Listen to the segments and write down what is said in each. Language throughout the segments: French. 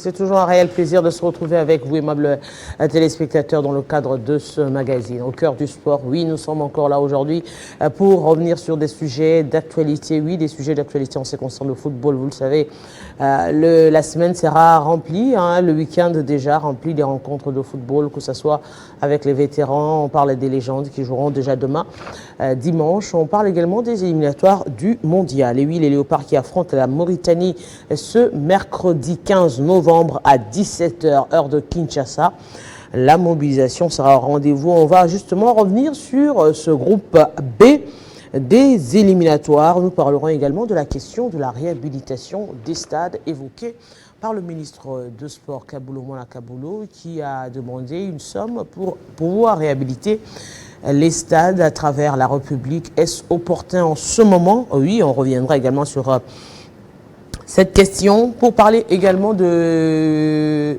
C'est toujours un réel plaisir de se retrouver avec vous, aimables téléspectateurs, dans le cadre de ce magazine. Au cœur du sport, oui, nous sommes encore là aujourd'hui pour revenir sur des sujets d'actualité. Oui, des sujets d'actualité en ce qui concerne le football. Vous le savez, la semaine sera remplie, le week-end déjà rempli des rencontres de football, que ce soit avec les vétérans, on parle des légendes qui joueront déjà demain, dimanche. On parle également des éliminatoires du mondial. Et oui, les Léopards qui affrontent la Mauritanie ce mercredi 15 novembre à 17 h, heure de Kinshasa. La mobilisation sera au rendez-vous. On va justement revenir sur ce groupe B des éliminatoires. Nous parlerons également de la question de la réhabilitation des stades évoquée par le ministre de Sport, Kaboulo Moula Kaboulo, qui a demandé une somme pour pouvoir réhabiliter les stades à travers la République. Est-ce opportun en ce moment? Oui, on reviendra également sur cette question pour parler également de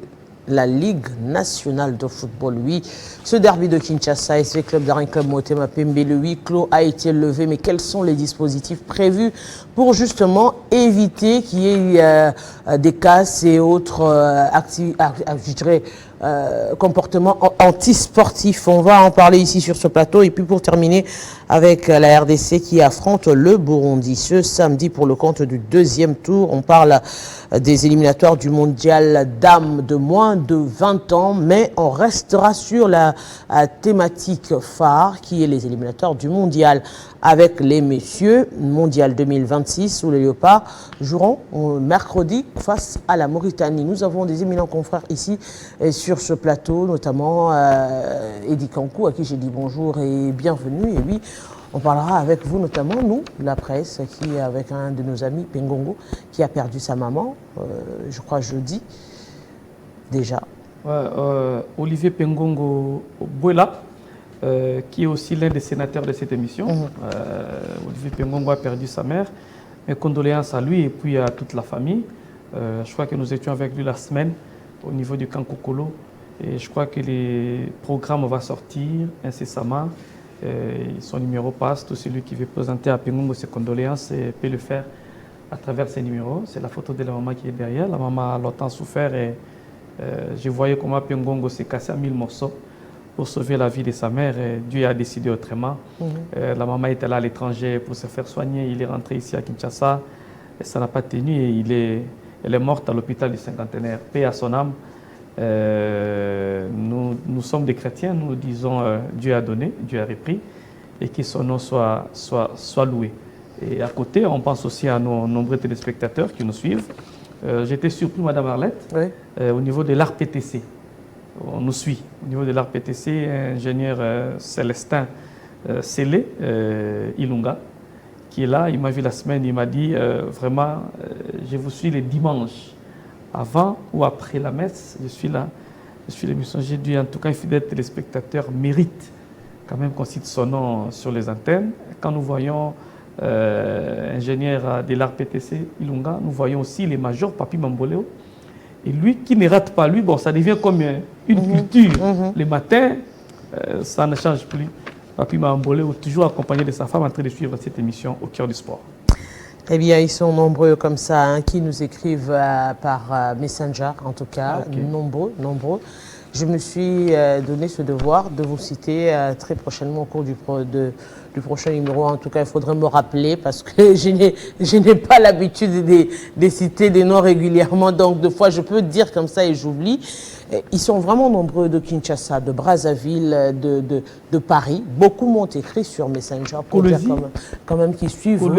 la Ligue nationale de football. Oui, ce derby de Kinshasa et ce club d'Arin Club Motema Pembe, le huis clos a été levé, mais quels sont les dispositifs prévus pour justement éviter qu'il y ait des casses et autres comportements antisportifs? On va en parler ici sur ce plateau. Et puis pour terminer avec la RDC qui affronte le Burundi ce samedi pour le compte du deuxième tour. On parle des éliminatoires du mondial dames de moins de 20 ans, mais on restera sur la thématique phare qui est les éliminatoires du mondial avec les messieurs. Mondial 2026 où les Léopards joueront mercredi face à la Mauritanie. Nous avons des éminents confrères ici sur ce plateau, notamment Eddie Kankou, à qui j'ai dit bonjour et bienvenue. Et oui, on parlera avec vous, notamment nous, la presse, qui avec un de nos amis, Pengongo, qui a perdu sa maman, je crois jeudi, déjà. Olivier Pengongo Bouela, qui est aussi l'un des sénateurs de cette émission. Olivier Pengongo a perdu sa mère. Mes condoléances à lui et puis à toute la famille. Je crois que nous étions avec lui la semaine au niveau du camp Kokolo. Et je crois que les programmes vont sortir incessamment. Son numéro passe. Tout celui qui veut présenter à Pengongo ses condoléances peut le faire à travers ses numéros. C'est la photo de la maman qui est derrière. La maman a longtemps souffert et je voyais comment Pengongo s'est cassé à 1000 morceaux pour sauver la vie de sa mère. Et Dieu a décidé autrement. La maman était là à l'étranger pour se faire soigner. Il est rentré ici à Kinshasa et ça n'a pas tenu. Et elle est morte à l'hôpital du Cinquantenaire. Paix à son âme. Nous sommes des chrétiens, nous disons Dieu a donné, Dieu a repris, et que son nom soit loué. Et à côté, on pense aussi à nos nombreux téléspectateurs qui nous suivent. J'étais surpris, Madame Arlette, au niveau de l'ARPTC. On nous suit. Au niveau de l'ARPTC, ingénieur Célestin Sélé Ilunga, qui est là. Il m'a vu la semaine, il m'a dit vraiment, je vous suis les dimanches. Avant ou après la messe, je suis là, je suis l'émission. J'ai dit en tout cas, un fidèle téléspectateur mérite quand même qu'on cite son nom sur les antennes. Quand nous voyons ingénieur de l'ARPTC Ilunga, nous voyons aussi les majors Papi Mamboleo. Et lui qui ne rate pas, lui, bon, ça devient comme une culture. Le matin, ça ne change plus. Papi Mamboleo, toujours accompagné de sa femme, en train de suivre cette émission au cœur du sport. Eh bien, ils sont nombreux comme ça, qui nous écrivent par Messenger, en tout cas, nombreux. Je me suis donné ce devoir de vous citer très prochainement au cours du prochain numéro. En tout cas, il faudrait me rappeler parce que je n'ai pas l'habitude de citer des noms régulièrement. Donc, des fois, je peux dire comme ça et j'oublie. Ils sont vraiment nombreux de Kinshasa, de Brazzaville, de Paris. Beaucoup m'ont écrit sur Messenger pour dire quand même qu'ils suivent,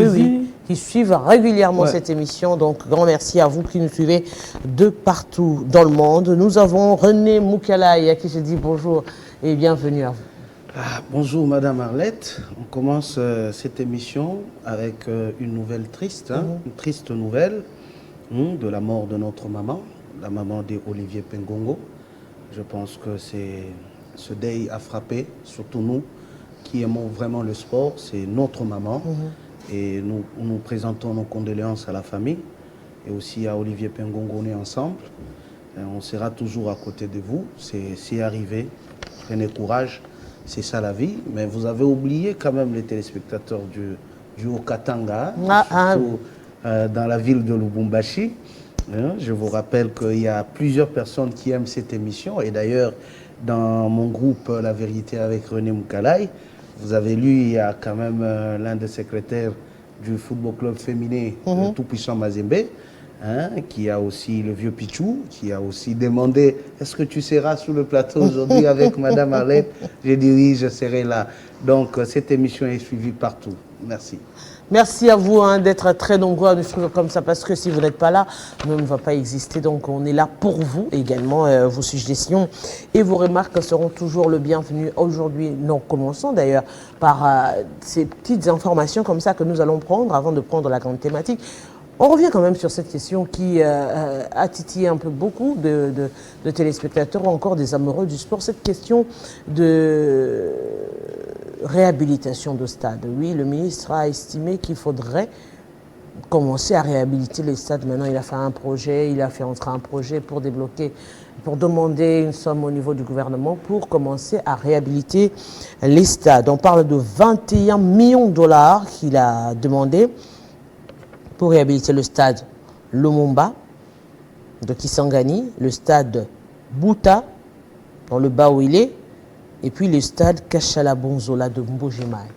qui suivent régulièrement cette émission. Donc, grand merci à vous qui nous suivez de partout dans le monde. Nous avons René Moukalaï à qui je dis bonjour et bienvenue à vous. Bonjour Madame Arlette. On commence cette émission avec une nouvelle triste, une triste nouvelle de la mort de notre maman, la maman d'Olivier Pengongo. Je pense que ce deuil a frappé, surtout nous qui aimons vraiment le sport, c'est notre maman. Et nous présentons nos condoléances à la famille et aussi à Olivier Pengongo, on est ensemble. Et on sera toujours à côté de vous, c'est arrivé, prenez courage, c'est ça la vie. Mais vous avez oublié quand même les téléspectateurs du Haut-Katanga, surtout dans la ville de Lubumbashi. Je vous rappelle qu'il y a plusieurs personnes qui aiment cette émission. Et d'ailleurs, dans mon groupe La Vérité avec René Moukalaï, vous avez lu, il y a quand même l'un des secrétaires du football club féminin, le tout-puissant Mazembe, qui a aussi le vieux Pichou, qui a aussi demandé « Est-ce que tu seras sur le plateau aujourd'hui avec Madame Arlette ?» J'ai dit « Oui, je serai là ». Donc, cette émission est suivie partout. Merci. Merci à vous d'être très nombreux à nous suivre comme ça, parce que si vous n'êtes pas là, nous ne va pas exister. Donc on est là pour vous également. Vos suggestions et vos remarques seront toujours le bienvenu. Aujourd'hui, nous commençons d'ailleurs par ces petites informations comme ça que nous allons prendre avant de prendre la grande thématique. On revient quand même sur cette question qui a titillé un peu beaucoup de téléspectateurs ou encore des amoureux du sport. Cette question de réhabilitation de stades. Oui, le ministre a estimé qu'il faudrait commencer à réhabiliter les stades. Maintenant, il a fait un projet, il a fait entrer un projet pour débloquer, pour demander une somme au niveau du gouvernement pour commencer à réhabiliter les stades. On parle de 21 millions de dollars qu'il a demandé pour réhabiliter le stade Lumumba de Kisangani, le stade Bouta, dans le bas où il est, et puis le stade Kachala Bonzola de Mbujimai.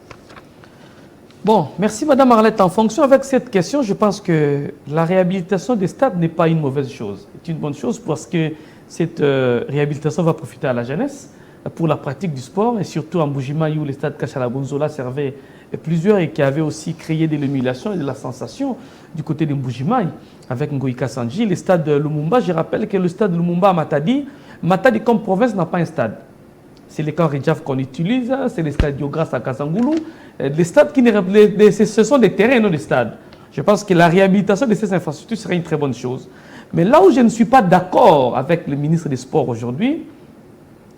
Bon, merci Madame Arlette. En fonction avec cette question, je pense que la réhabilitation des stades n'est pas une mauvaise chose. C'est une bonne chose parce que cette réhabilitation va profiter à la jeunesse pour la pratique du sport et surtout en Mbujimai où le stade Kachala Bonzola servait plusieurs et qui avait aussi créé de l'émulation et de la sensation du côté de Mbujimai avec Ngoïka Sanji. Le stade de Lumumba, je rappelle que le stade de Lumumba à Matadi, Matadi comme province n'a pas un stade. C'est les camps Ridjaf qu'on utilise, c'est les stades Diogras à Kasangoulou. Les stades ce sont des terrains, non des stades. Je pense que la réhabilitation de ces infrastructures serait une très bonne chose. Mais là où je ne suis pas d'accord avec le ministre des Sports aujourd'hui,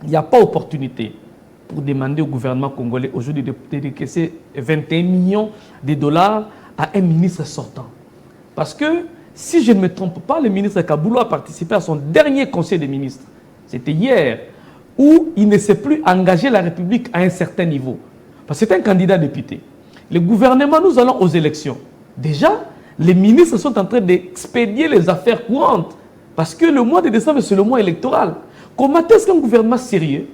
il n'y a pas opportunité pour demander au gouvernement congolais aujourd'hui de décaisser 21 millions de dollars à un ministre sortant. Parce que, si je ne me trompe pas, le ministre Kaboulou a participé à son dernier conseil des ministres. C'était hier, où il ne s'est plus engagé la République à un certain niveau. Parce que c'est un candidat député. Le gouvernement, nous allons aux élections. Déjà, les ministres sont en train d'expédier les affaires courantes. Parce que le mois de décembre, c'est le mois électoral. Comment est-ce qu'un gouvernement sérieux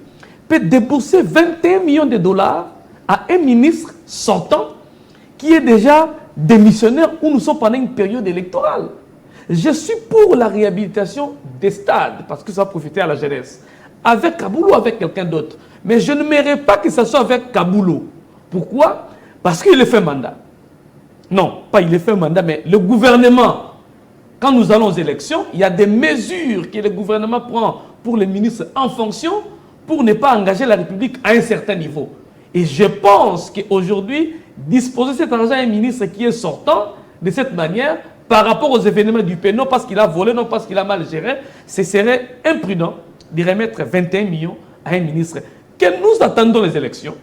peut débourser 21 millions de dollars à un ministre sortant qui est déjà démissionnaire où nous sommes pendant une période électorale? Je suis pour la réhabilitation des stades parce que ça va profiter à la jeunesse. Avec Kaboulou ou avec quelqu'un d'autre. Mais je ne m'aimerais pas que ce soit avec Kaboulou. Pourquoi? Parce qu'il a fait mandat. Non, pas il a fait mandat, mais le gouvernement, quand nous allons aux élections, il y a des mesures que le gouvernement prend pour les ministres en fonction pour ne pas engager la République à un certain niveau. Et je pense qu'aujourd'hui, disposer cet argent à un ministre qui est sortant de cette manière, par rapport aux événements du pays, non parce qu'il a volé, non parce qu'il a mal géré, ce serait imprudent de remettre 21 millions à un ministre. Que nous attendons les élections,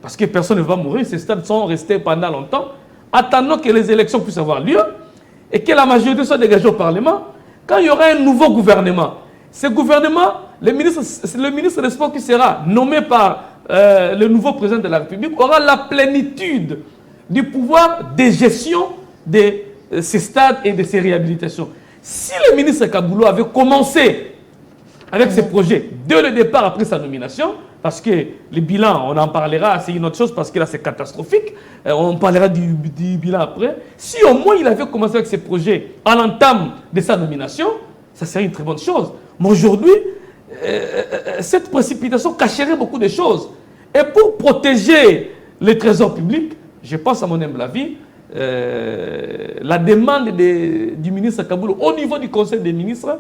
parce que personne ne va mourir, ces stades sont restés pendant longtemps, attendons que les élections puissent avoir lieu et que la majorité soit dégagée au Parlement. Quand il y aura un nouveau gouvernement, ce gouvernement, le ministre des Sports qui sera nommé par le nouveau président de la République aura la plénitude du pouvoir de gestion de ces stades et de ces réhabilitations. Si le ministre Kaboulou avait commencé avec ces projets dès le départ après sa nomination, parce que le bilan, on en parlera, c'est une autre chose parce que là c'est catastrophique, on parlera du bilan après. Si au moins il avait commencé avec ces projets à l'entame de sa nomination, ça serait une très bonne chose. Mais aujourd'hui, cette précipitation cacherait beaucoup de choses. Et pour protéger les trésors publics, je pense à mon humble avis, la demande du ministre Kaboulou au niveau du Conseil des ministres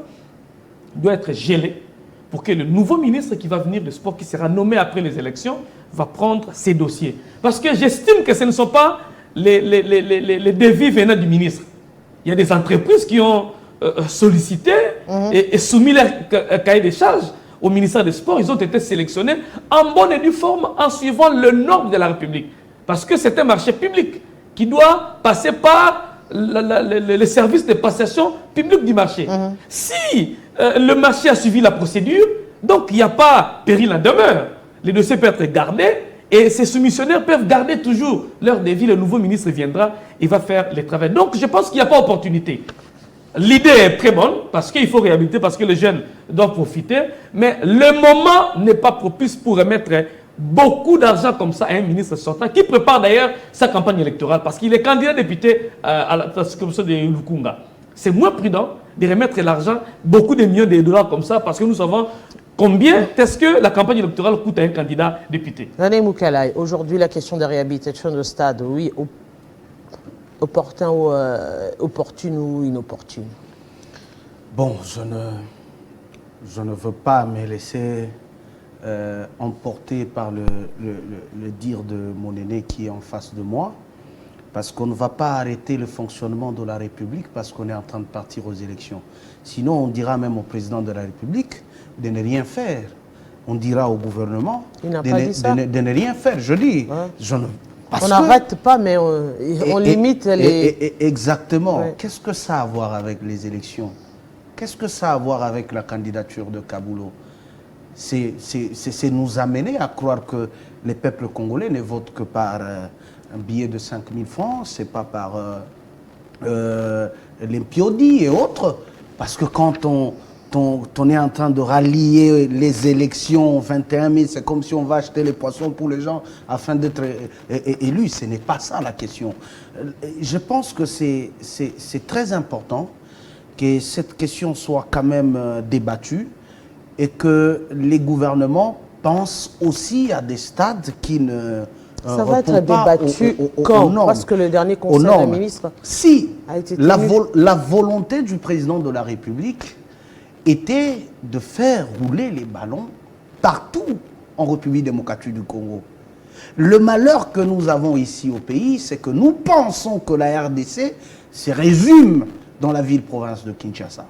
doit être gelée pour que le nouveau ministre qui va venir de sport, qui sera nommé après les élections, va prendre ces dossiers. Parce que j'estime que ce ne sont pas les devis venant du ministre. Il y a des entreprises qui ont sollicité et soumis leur cahier des charges au ministère des Sports. Ils ont été sélectionnés en bonne et due forme en suivant le norme de la République. Parce que c'est un marché public qui doit passer par les services de passation publique du marché. Si le marché a suivi la procédure, donc il n'y a pas péril en demeure. Les dossiers peuvent être gardés et ces soumissionnaires peuvent garder toujours leur devis. Le nouveau ministre viendra et va faire le travail. Donc je pense qu'il n'y a pas opportunité. l'idée est très bonne, parce qu'il faut réhabiliter, parce que les jeunes doivent profiter, mais le moment n'est pas propice pour remettre beaucoup d'argent comme ça à un ministre sortant, qui prépare d'ailleurs sa campagne électorale, parce qu'il est candidat député à la circonscription de Lukunga. C'est moins prudent de remettre l'argent, beaucoup de millions de dollars comme ça, parce que nous savons combien est-ce que la campagne électorale coûte à un candidat député. René Moukalay, aujourd'hui la question de réhabilitation de stade, oui, opportun ou opportune ou inopportune? Bon, je ne veux pas me laisser emporté par le dire de mon aîné qui est en face de moi, parce qu'on ne va pas arrêter le fonctionnement de la République parce qu'on est en train de partir aux élections. Sinon, on dira même au président de la République de ne rien faire. On dira au gouvernement de ne rien faire. Je dis, ouais. On n'arrête pas, mais on limite les... Exactement. Ouais. Qu'est-ce que ça a à voir avec les élections? Qu'est-ce que ça a à voir avec la candidature de Kaboulo? C'est nous amener à croire que les peuples congolais ne votent que par un billet de 5 000 francs, c'est pas par l'impiodi et autres. Parce que quand on est en train de rallier les élections 21 000, c'est comme si on va acheter les poissons pour les gens afin d'être élus. Ce n'est pas ça la question. Je pense que c'est très important que cette question soit quand même débattue et que les gouvernements pensent aussi à des stades qui ne ça va être débattu quand? Parce que le dernier conseil des ministres a été tenu. La volonté du président de la République était de faire rouler les ballons partout en République démocratique du Congo. Le malheur que nous avons ici au pays, c'est que nous pensons que la RDC se résume dans la ville-province de Kinshasa.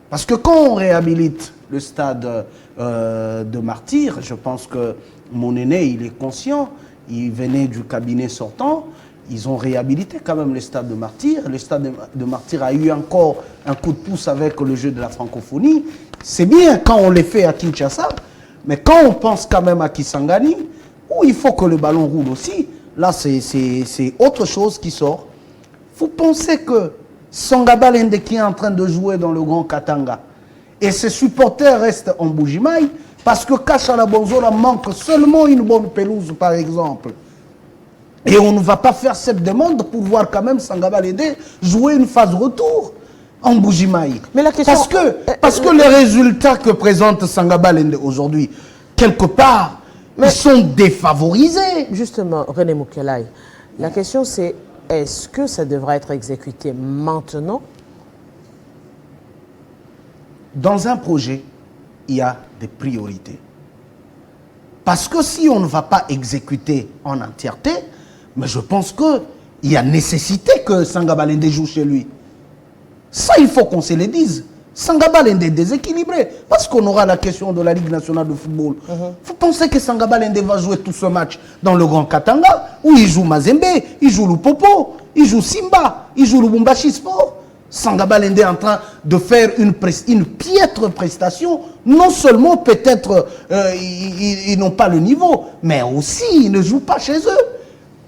Parce que quand on réhabilite le stade de Martyr, je pense que mon aîné, il est conscient, il venait du cabinet sortant, ils ont réhabilité quand même le stade de Martyr. Le stade de Martyr a eu encore un coup de pouce avec le jeu de la francophonie. C'est bien quand on les fait à Kinshasa, mais quand on pense quand même à Kisangani, où il faut que le ballon roule aussi, là c'est autre chose qui sort. Vous pensez que Sangaba Lende qui est en train de jouer dans le Grand Katanga et ses supporters restent en Bujimaï parce que Kachala Bonzola manque seulement une bonne pelouse par exemple. Et on ne va pas faire cette demande pour voir quand même Sangaba Lende jouer une phase retour en Bujimaï. Mais la question... Parce que les résultats que présente Sangaba Lende aujourd'hui, quelque part, ils sont défavorisés. Justement, René Moukalay, la question c'est: est-ce que ça devra être exécuté maintenant? Dans un projet, il y a des priorités. Parce que si on ne va pas exécuter en entièreté, mais je pense qu'il y a nécessité que Sangaba Lende joue chez lui. Ça, il faut qu'on se le dise. Sangaba Lende est déséquilibré. Parce qu'on aura la question de la Ligue nationale de football. Vous pensez que Sangaba Lende va jouer tout ce match dans le Grand Katanga, où il joue Mazembe, il joue Lupopo, il joue Simba, il joue Lubumbashi Sport? Sangaba Lende est en train de faire une piètre prestation. Non seulement peut-être ils n'ont pas le niveau, mais aussi ils ne jouent pas chez eux.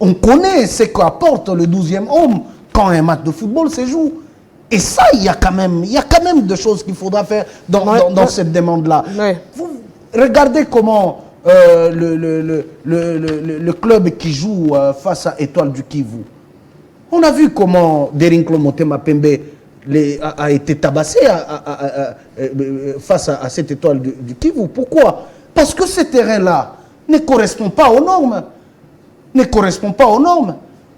On connaît ce qu'apporte le 12e homme quand un match de football se joue. Et ça, il y a quand même des choses qu'il faudra faire dans cette demande-là. Vous regardez comment le club qui joue face à Étoile du Kivu. On a vu comment Derinklo Motema Pembe a été tabassé face à cette Étoile du Kivu. Pourquoi? Parce que ce terrain-là ne correspond pas aux normes.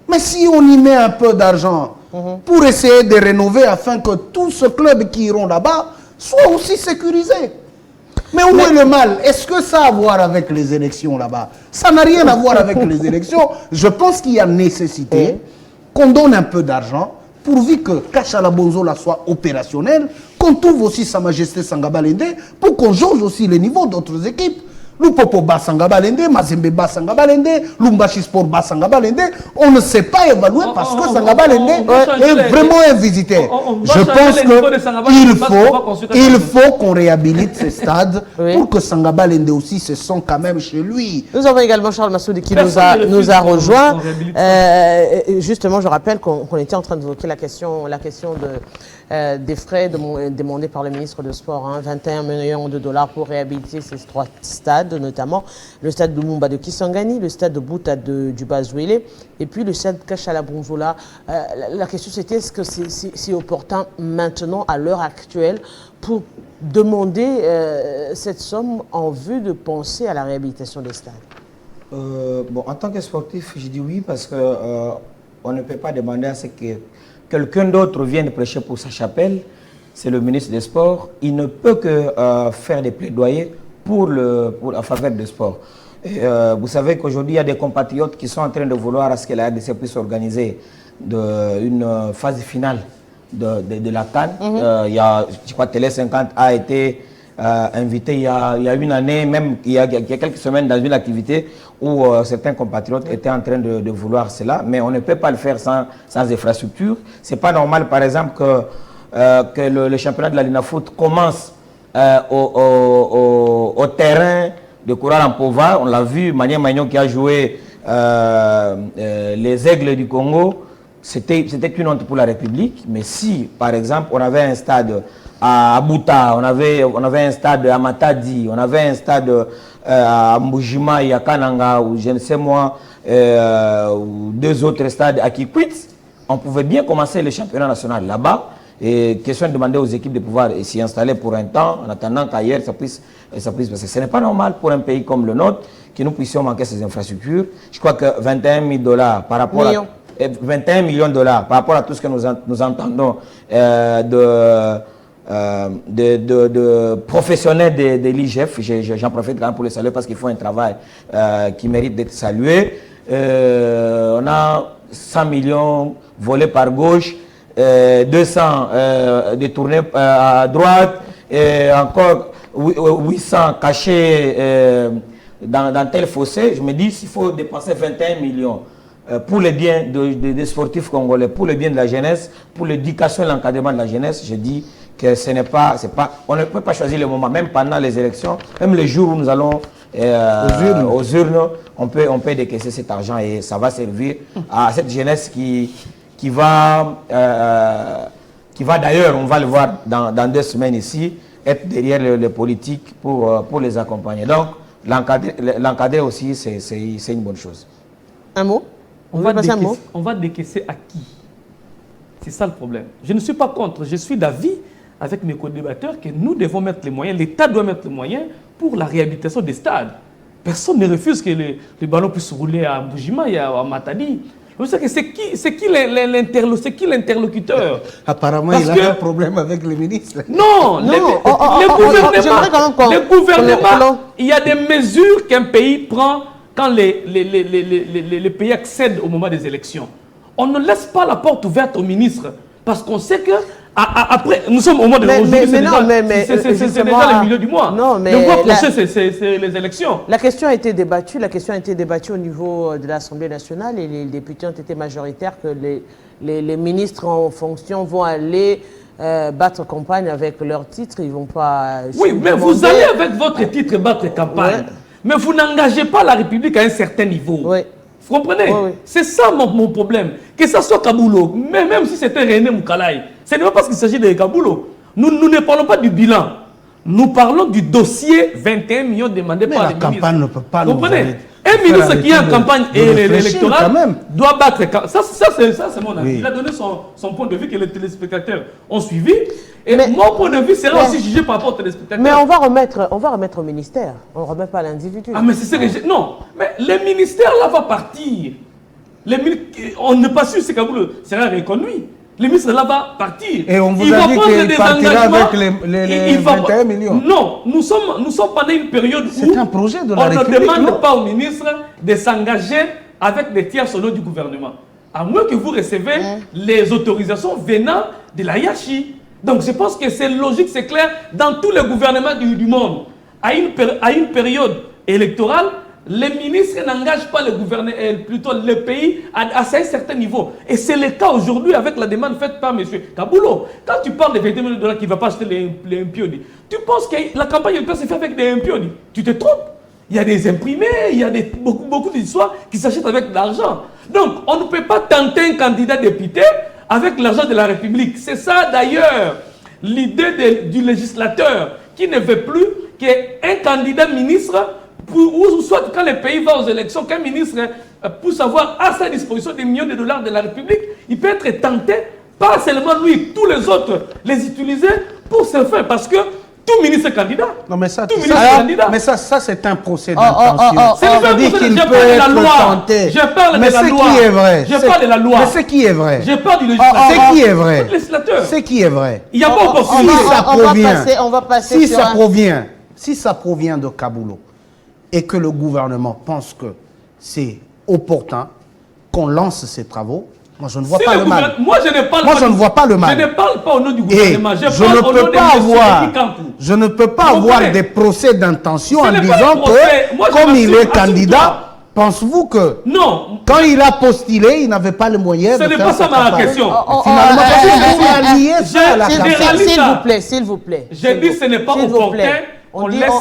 Mais si on y met un peu d'argent pour essayer de rénover afin que tous ces clubs qui iront là-bas soient aussi sécurisés. Mais où est le mal? Est-ce que ça a à voir avec les élections là-bas? Ça n'a rien à voir avec les élections. Je pense qu'il y a nécessité qu'on donne un peu d'argent pourvu que Kachala Bonzola soit opérationnel, qu'on trouve aussi Sa Majesté Sangaba Lende pour qu'on jauge aussi les niveaux d'autres équipes. Lupopo ba Sangaba Lende, Mazembe ba Sangaba Lende, Lumbashi Sport ba Sangaba Lende. On ne sait pas évaluer parce que Sangaba Lende est vraiment un visiteur. Je pense qu'il faut qu'on réhabilite ces stades pour que Sangaba Lende aussi se sente quand même chez lui. Nous avons également Charles Massoudi qui nous a rejoint. Justement, je rappelle qu'on était en train d'évoquer la question des frais demandés par le ministre des Sports, 21 millions de dollars pour réhabiliter ces 3 stades, notamment le stade de Lumumba de Kisangani, le stade de Bouta du Bazouele et puis le stade Kachala Bonzola. La question c'était est-ce que c'est opportun maintenant, à l'heure actuelle, pour demander cette somme en vue de penser à la réhabilitation des stades? Bon, en tant que sportif, je dis oui parce que on ne peut pas demander à ce que quelqu'un d'autre vienne prêcher pour sa chapelle. C'est le ministre des Sports. Il ne peut que faire des plaidoyers pour la faveur des sports. Et, vous savez qu'aujourd'hui, il y a des compatriotes qui sont en train de vouloir à ce que la RDC puisse organiser une phase finale de la CAN. Il y a, je crois que Télé 50 a été invité il y a une année, même il y a quelques semaines, dans une activité où certains compatriotes étaient en train de vouloir cela, mais on ne peut pas le faire sans infrastructure. C'est pas normal, par exemple, que le championnat de la Lina Foot commence au terrain de Koural en Pova. On l'a vu, Magnan Magnon qui a joué les Aigles du Congo. C'était une honte pour la République, mais si, par exemple, on avait un stade à Bouta, on avait un stade à Matadi, on avait un stade à Mbujima, à Kananga, ou je ne sais moi, ou 2 autres stades à Kikwit, on pouvait bien commencer le championnat national là-bas. Et question de demander aux équipes de pouvoir s'y installer pour un temps, en attendant qu'ailleurs ça puisse passer. Ce n'est pas normal pour un pays comme le nôtre que nous puissions manquer ces infrastructures. Je crois que 21 000 dollars par rapport à 21 millions de dollars par rapport à tout ce que nous entendons de professionnels de l'IGF, j'en profite quand même pour les saluer parce qu'ils font un travail qui mérite d'être salué. On a 100 millions volés par gauche, 200 détournés à droite, et encore 800 cachés dans tel fossé. Je me dis s'il faut dépenser 21 millions pour le bien des sportifs congolais, pour le bien de la jeunesse, pour l'éducation et l'encadrement de la jeunesse, je dis que ce n'est pas, on ne peut pas choisir le moment, même pendant les élections, même les jours où nous allons aux urnes, on peut décaisser cet argent et ça va servir à cette jeunesse qui va d'ailleurs, on va le voir dans 2 semaines ici, être derrière les politiques pour les accompagner. Donc, l'encadrer aussi, c'est une bonne chose. Un mot? On va décaisser à qui? C'est ça le problème. Je ne suis pas contre, je suis d'avis avec mes co-débatteurs que nous devons mettre les moyens, l'État doit mettre les moyens pour la réhabilitation des stades. Personne ne refuse que les ballons puissent rouler à Mbujima et à Matadi. C'est qui l'interlocuteur? Apparemment, il a un problème avec le ministre. Non, le gouvernement, il y a des mesures qu'un pays prend quand les pays accèdent au moment des élections. On ne laisse pas la porte ouverte au ministre parce qu'on sait que après, nous sommes au mois de aujourd'hui, c'est déjà le milieu du mois. Non, mais le mois prochain, c'est les élections. La question a été débattue. La question a été débattue au niveau de l'Assemblée nationale et les députés ont été majoritaires que les ministres en fonction vont aller battre campagne avec leur titre. Ils vont pas. Oui, mais vous allez avec votre titre battre campagne. Ouais. Mais vous n'engagez pas la République à un certain niveau. Oui. Vous comprenez? Oui, oui. C'est ça mon problème. Que ça soit Kaboulo, mais même si c'était René Moukalaï, ce n'est pas parce qu'il s'agit de Kaboulo. Nous ne parlons pas du bilan. Nous parlons du dossier 21 millions demandés par les ministres. La campagne ne peut pas nous comprenez? Un ministre qui est en campagne électorale doit battre. Ça c'est mon avis. Oui. Il a donné son point de vue que les téléspectateurs ont suivi. Et mon point de vue sera aussi jugé par rapport aux téléspectateurs. Mais on va remettre au ministère. On ne remet pas à l'individu. Ah, mais c'est ce que j'ai. Non, mais le ministère là va partir. On n'est pas sûr que Kaboul sera reconduit. Le ministre là va partir. Et on vous a dit qu'il partira avec les 21 millions. Non, nous sommes pendant une période où c'est un projet de la République, on ne demande pas au ministre de s'engager avec des tiers au nom du gouvernement. À moins que vous recevez les autorisations venant de la hiérarchie. Donc je pense que c'est logique, c'est clair, dans tous les gouvernements du monde. À une période électorale, les ministres n'engagent pas plutôt le pays à un certain niveau. Et c'est le cas aujourd'hui avec la demande faite par M. Kaboulo. Quand tu parles de 20 millions de dollars qui ne va pas acheter les impioni, tu penses que la campagne électorale se fait avec des impioni. Tu te trompes. Il y a des imprimés, il y a beaucoup d'histoires qui s'achètent avec de l'argent. Donc, on ne peut pas tenter un candidat député avec l'argent de la République. C'est ça d'ailleurs l'idée du législateur qui ne veut plus qu'un candidat ministre, ou soit quand le pays va aux élections, qu'un ministre, pour savoir à sa disposition des millions de dollars de la République, il peut être tenté, pas seulement lui, tous les autres, les utiliser pour se faire. Parce que tout ministre est candidat. Non, mais ça, tout ministre est candidat. Mais ça c'est un procès d'intention. C'est le dit qu'il je peut parle de la être loi. tenté. Je parle mais de la loi. C'est qui est vrai. Je parle de la loi. Mais c'est qui est vrai. Je parle du législateur. C'est qui est vrai. Le législateur. C'est qui est vrai. Il n'y a pas opportunité. On va passer Si ça provient de Kaboulo et que le gouvernement pense que c'est opportun qu'on lance ces travaux, moi je ne vois pas le mal. Moi je ne parle Moi pas je ne vois pas le mal. Je ne parle pas au nom du Et gouvernement. je ne peux pas avoir des procès d'intention en disant que comme il est candidat, pensez-vous que non, quand il a postulé, il n'avait pas le moyen de faire ce n'est pas ça ma question. S'il vous plaît. J'ai dit ce n'est pas opportun. On laisse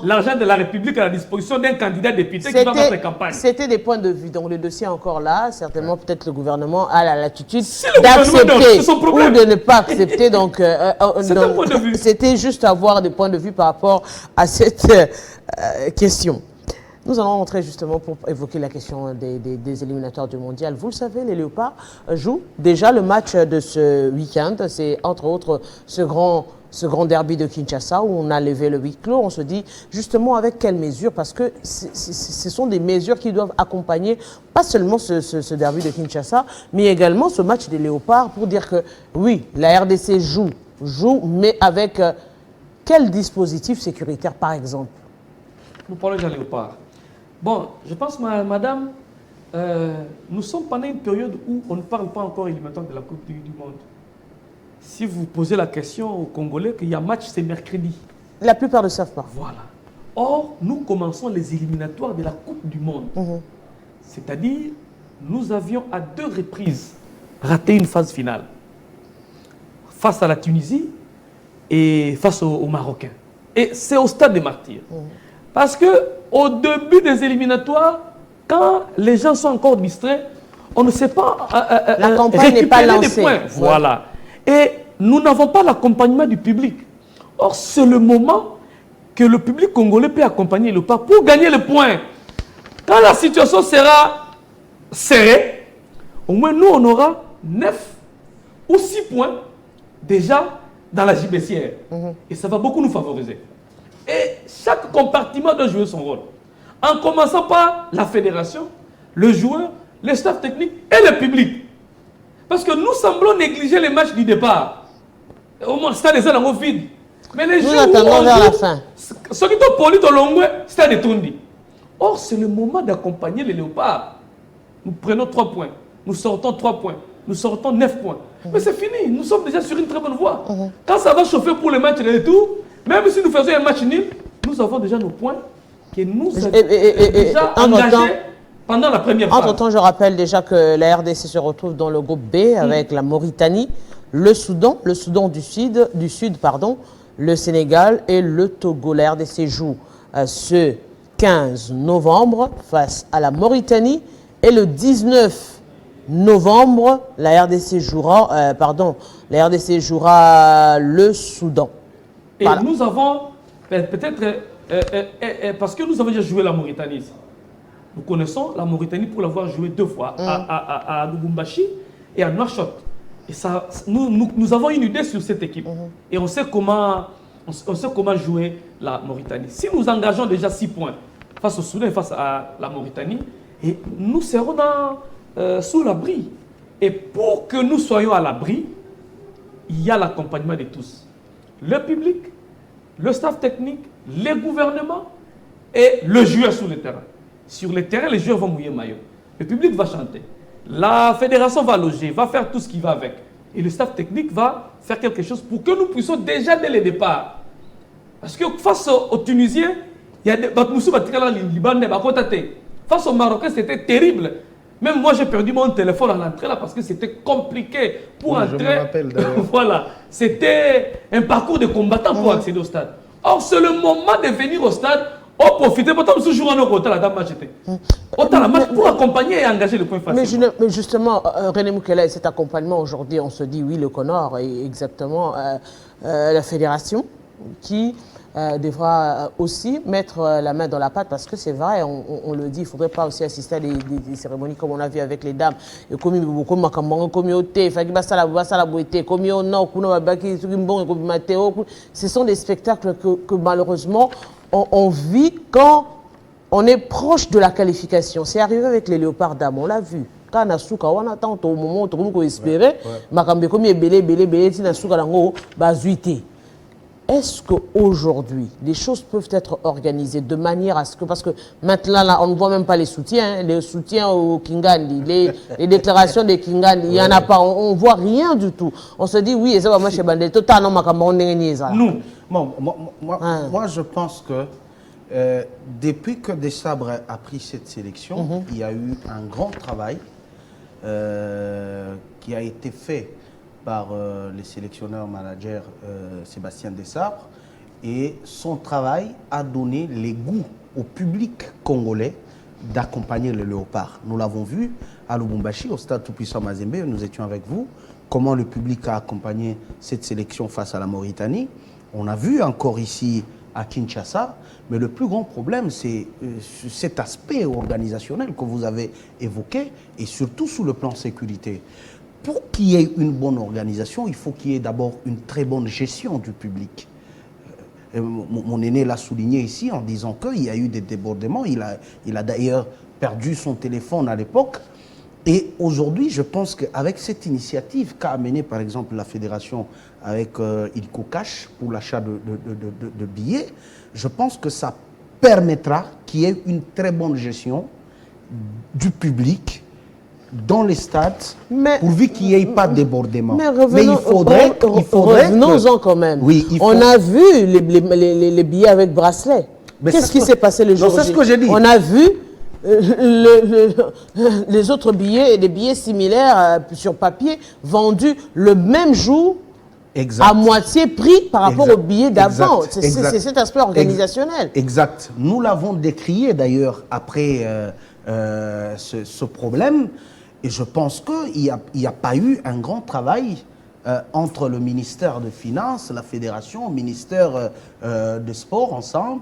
l'argent de la République à la disposition d'un candidat député qui va faire sa campagne. C'était des points de vue. Donc le dossier est encore là. Certainement, peut-être le gouvernement a la latitude d'accepter ou de ne pas accepter. Donc, c'était juste avoir des points de vue par rapport à cette question. Nous allons rentrer justement pour évoquer la question des éliminatoires du mondial. Vous le savez, les Léopards jouent déjà le match de ce week-end. C'est entre autres ce grand derby de Kinshasa où on a levé le huis clos. On se dit justement avec quelles mesures, parce que ce sont des mesures qui doivent accompagner pas seulement ce derby de Kinshasa, mais également ce match des Léopards pour dire que oui, la RDC joue, mais avec quel dispositif sécuritaire par exemple? Nous parlons des Léopards. Bon, je pense, madame, nous sommes pendant une période où on ne parle pas encore éliminatoire de la Coupe du Monde. Si vous posez la question aux Congolais qu'il y a match, c'est mercredi. La plupart ne savent pas. Voilà. Or, nous commençons les éliminatoires de la Coupe du Monde. C'est-à-dire, nous avions à 2 reprises raté une phase finale. Face à la Tunisie et face aux Marocains. Et c'est au stade des martyrs. Parce qu'au début des éliminatoires, quand les gens sont encore distraits, on ne sait pas la campagne n'est pas lancée. Voilà. Et nous n'avons pas l'accompagnement du public. Or, c'est le moment que le public congolais peut accompagner le pas pour gagner le point. Quand la situation sera serrée, au moins nous, on aura 9 ou 6 points déjà dans la JBCR. Et ça va beaucoup nous favoriser. Et chaque compartiment doit jouer son rôle. En commençant par la fédération, le joueur, le staff technique et le public. Parce que nous semblons négliger les matchs du départ. Au moins, c'est des ans vide. Mais les jours où on vers la fin. Ce qui est poli de l'ongwe, c'est des tondi. Or, c'est le moment d'accompagner les Léopards. Nous prenons 3 points. Nous sortons 3 points. Nous sortons 9 points. Mais c'est fini. Nous sommes déjà sur une très bonne voie. Quand ça va chauffer pour le match de retour, même si nous faisons un match nul, nous avons déjà nos points que nous avons déjà engagés pendant la première phase. Entre-temps, je rappelle déjà que la RDC se retrouve dans le groupe B avec la Mauritanie, le Soudan du Sud, le Sénégal et le Togo. La RDC joue ce 15 novembre face à la Mauritanie et le 19 novembre, la RDC jouera le Soudan. Et nous avons peut-être, parce que nous avons déjà joué la Mauritanie, nous connaissons la Mauritanie pour l'avoir joué 2 fois, à Lubumbashi et à Nouakchott. Et ça, nous avons une idée sur cette équipe. Et on sait comment jouer la Mauritanie. Si nous engageons déjà 6 points face au Soudan et face à la Mauritanie, et nous serons sous l'abri. Et pour que nous soyons à l'abri, il y a l'accompagnement de tous. Le public, le staff technique, les gouvernements et le joueur sur le terrain. Sur le terrain, les joueurs vont mouiller maillot. Le public va chanter. La fédération va loger, va faire tout ce qui va avec. Et le staff technique va faire quelque chose pour que nous puissions déjà dès le départ. Parce que face aux Tunisiens, il y a des... Face aux Marocains, c'était terrible. Même moi, j'ai perdu mon téléphone à l'entrée là parce que c'était compliqué pour entrer. Je me rappelle d'ailleurs. Voilà. C'était un parcours de combattant pour accéder au stade. Or, c'est le moment de venir au stade. On profite, pourtant, ce jour, on a autant la match. Autant la match pour accompagner et engager le point facile. Mais justement, René Moukela et cet accompagnement aujourd'hui, on se dit oui, le CONOR est exactement la fédération qui devra aussi mettre la main dans la pâte parce que c'est vrai, on le dit, il ne faudrait pas aussi assister à des cérémonies comme on a vu avec les dames. Et comme ce sont des spectacles que malheureusement on vit quand on est proche de la qualification. C'est arrivé avec les léopards dames, on l'a vu. Quand Nasuka, on attend au moment où on espérait, Makambe comme belé, Nasuka lango bazuité. Est-ce qu'aujourd'hui, les choses peuvent être organisées de manière à ce que... Parce que maintenant, là, on ne voit même pas les soutiens au Kingandi, les déclarations des Kingandi, il n'y en a pas, on ne voit rien du tout. On se dit, oui, et ça va, moi, chez Bandé, totalement, nous, moi, je pense que depuis que Desabre a pris cette sélection, il y a eu un grand travail qui a été fait par les sélectionneurs managers Sébastien Desabre, et son travail a donné les goûts au public congolais d'accompagner le léopard. Nous l'avons vu à Lubumbashi, au stade Tout-Puissant Mazembe, nous étions avec vous, comment le public a accompagné cette sélection face à la Mauritanie. On a vu encore ici à Kinshasa, mais le plus grand problème, c'est cet aspect organisationnel que vous avez évoqué, et surtout sous le plan sécurité. Pour qu'il y ait une bonne organisation, il faut qu'il y ait d'abord une très bonne gestion du public. Mon aîné l'a souligné ici en disant qu'il y a eu des débordements. Il a d'ailleurs perdu son téléphone à l'époque. Et aujourd'hui, je pense qu'avec cette initiative qu'a amenée par exemple la fédération avec Ilko Cash pour l'achat de billets, je pense que ça permettra qu'il y ait une très bonne gestion du public dans les stades, pourvu qu'il n'y ait pas de débordement. Mais il faudrait revenons-en quand même. Oui, on a vu les billets avec bracelet. Qu'est-ce qui s'est passé le jour J? C'est ce que j'ai dit. On a vu les autres billets, des billets similaires sur papier, vendus le même jour, à moitié prix par rapport aux billets d'avant. C'est cet aspect organisationnel. Exact. Nous l'avons décrié d'ailleurs après ce problème. Et je pense qu'il n'y a pas eu un grand travail entre le ministère des Finances, la Fédération, le ministère des Sports ensemble,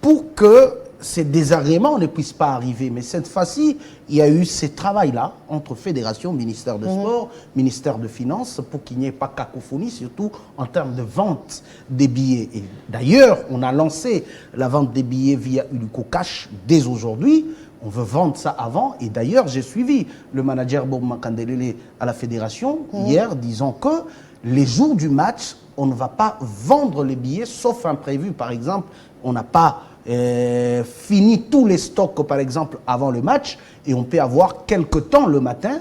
pour que ces désagréments ne puissent pas arriver. Mais cette fois-ci, il y a eu ce travail-là entre Fédération, ministère des Sports, ministère des Finances, pour qu'il n'y ait pas cacophonie, surtout en termes de vente des billets. Et d'ailleurs, on a lancé la vente des billets via Ilko Cash dès aujourd'hui. On veut vendre ça avant. Et d'ailleurs, j'ai suivi le manager Bob Makandelele à la fédération hier, disant que les jours du match, on ne va pas vendre les billets, sauf imprévu. Par exemple, on n'a pas fini tous les stocks, par exemple, avant le match. Et on peut avoir quelques temps le matin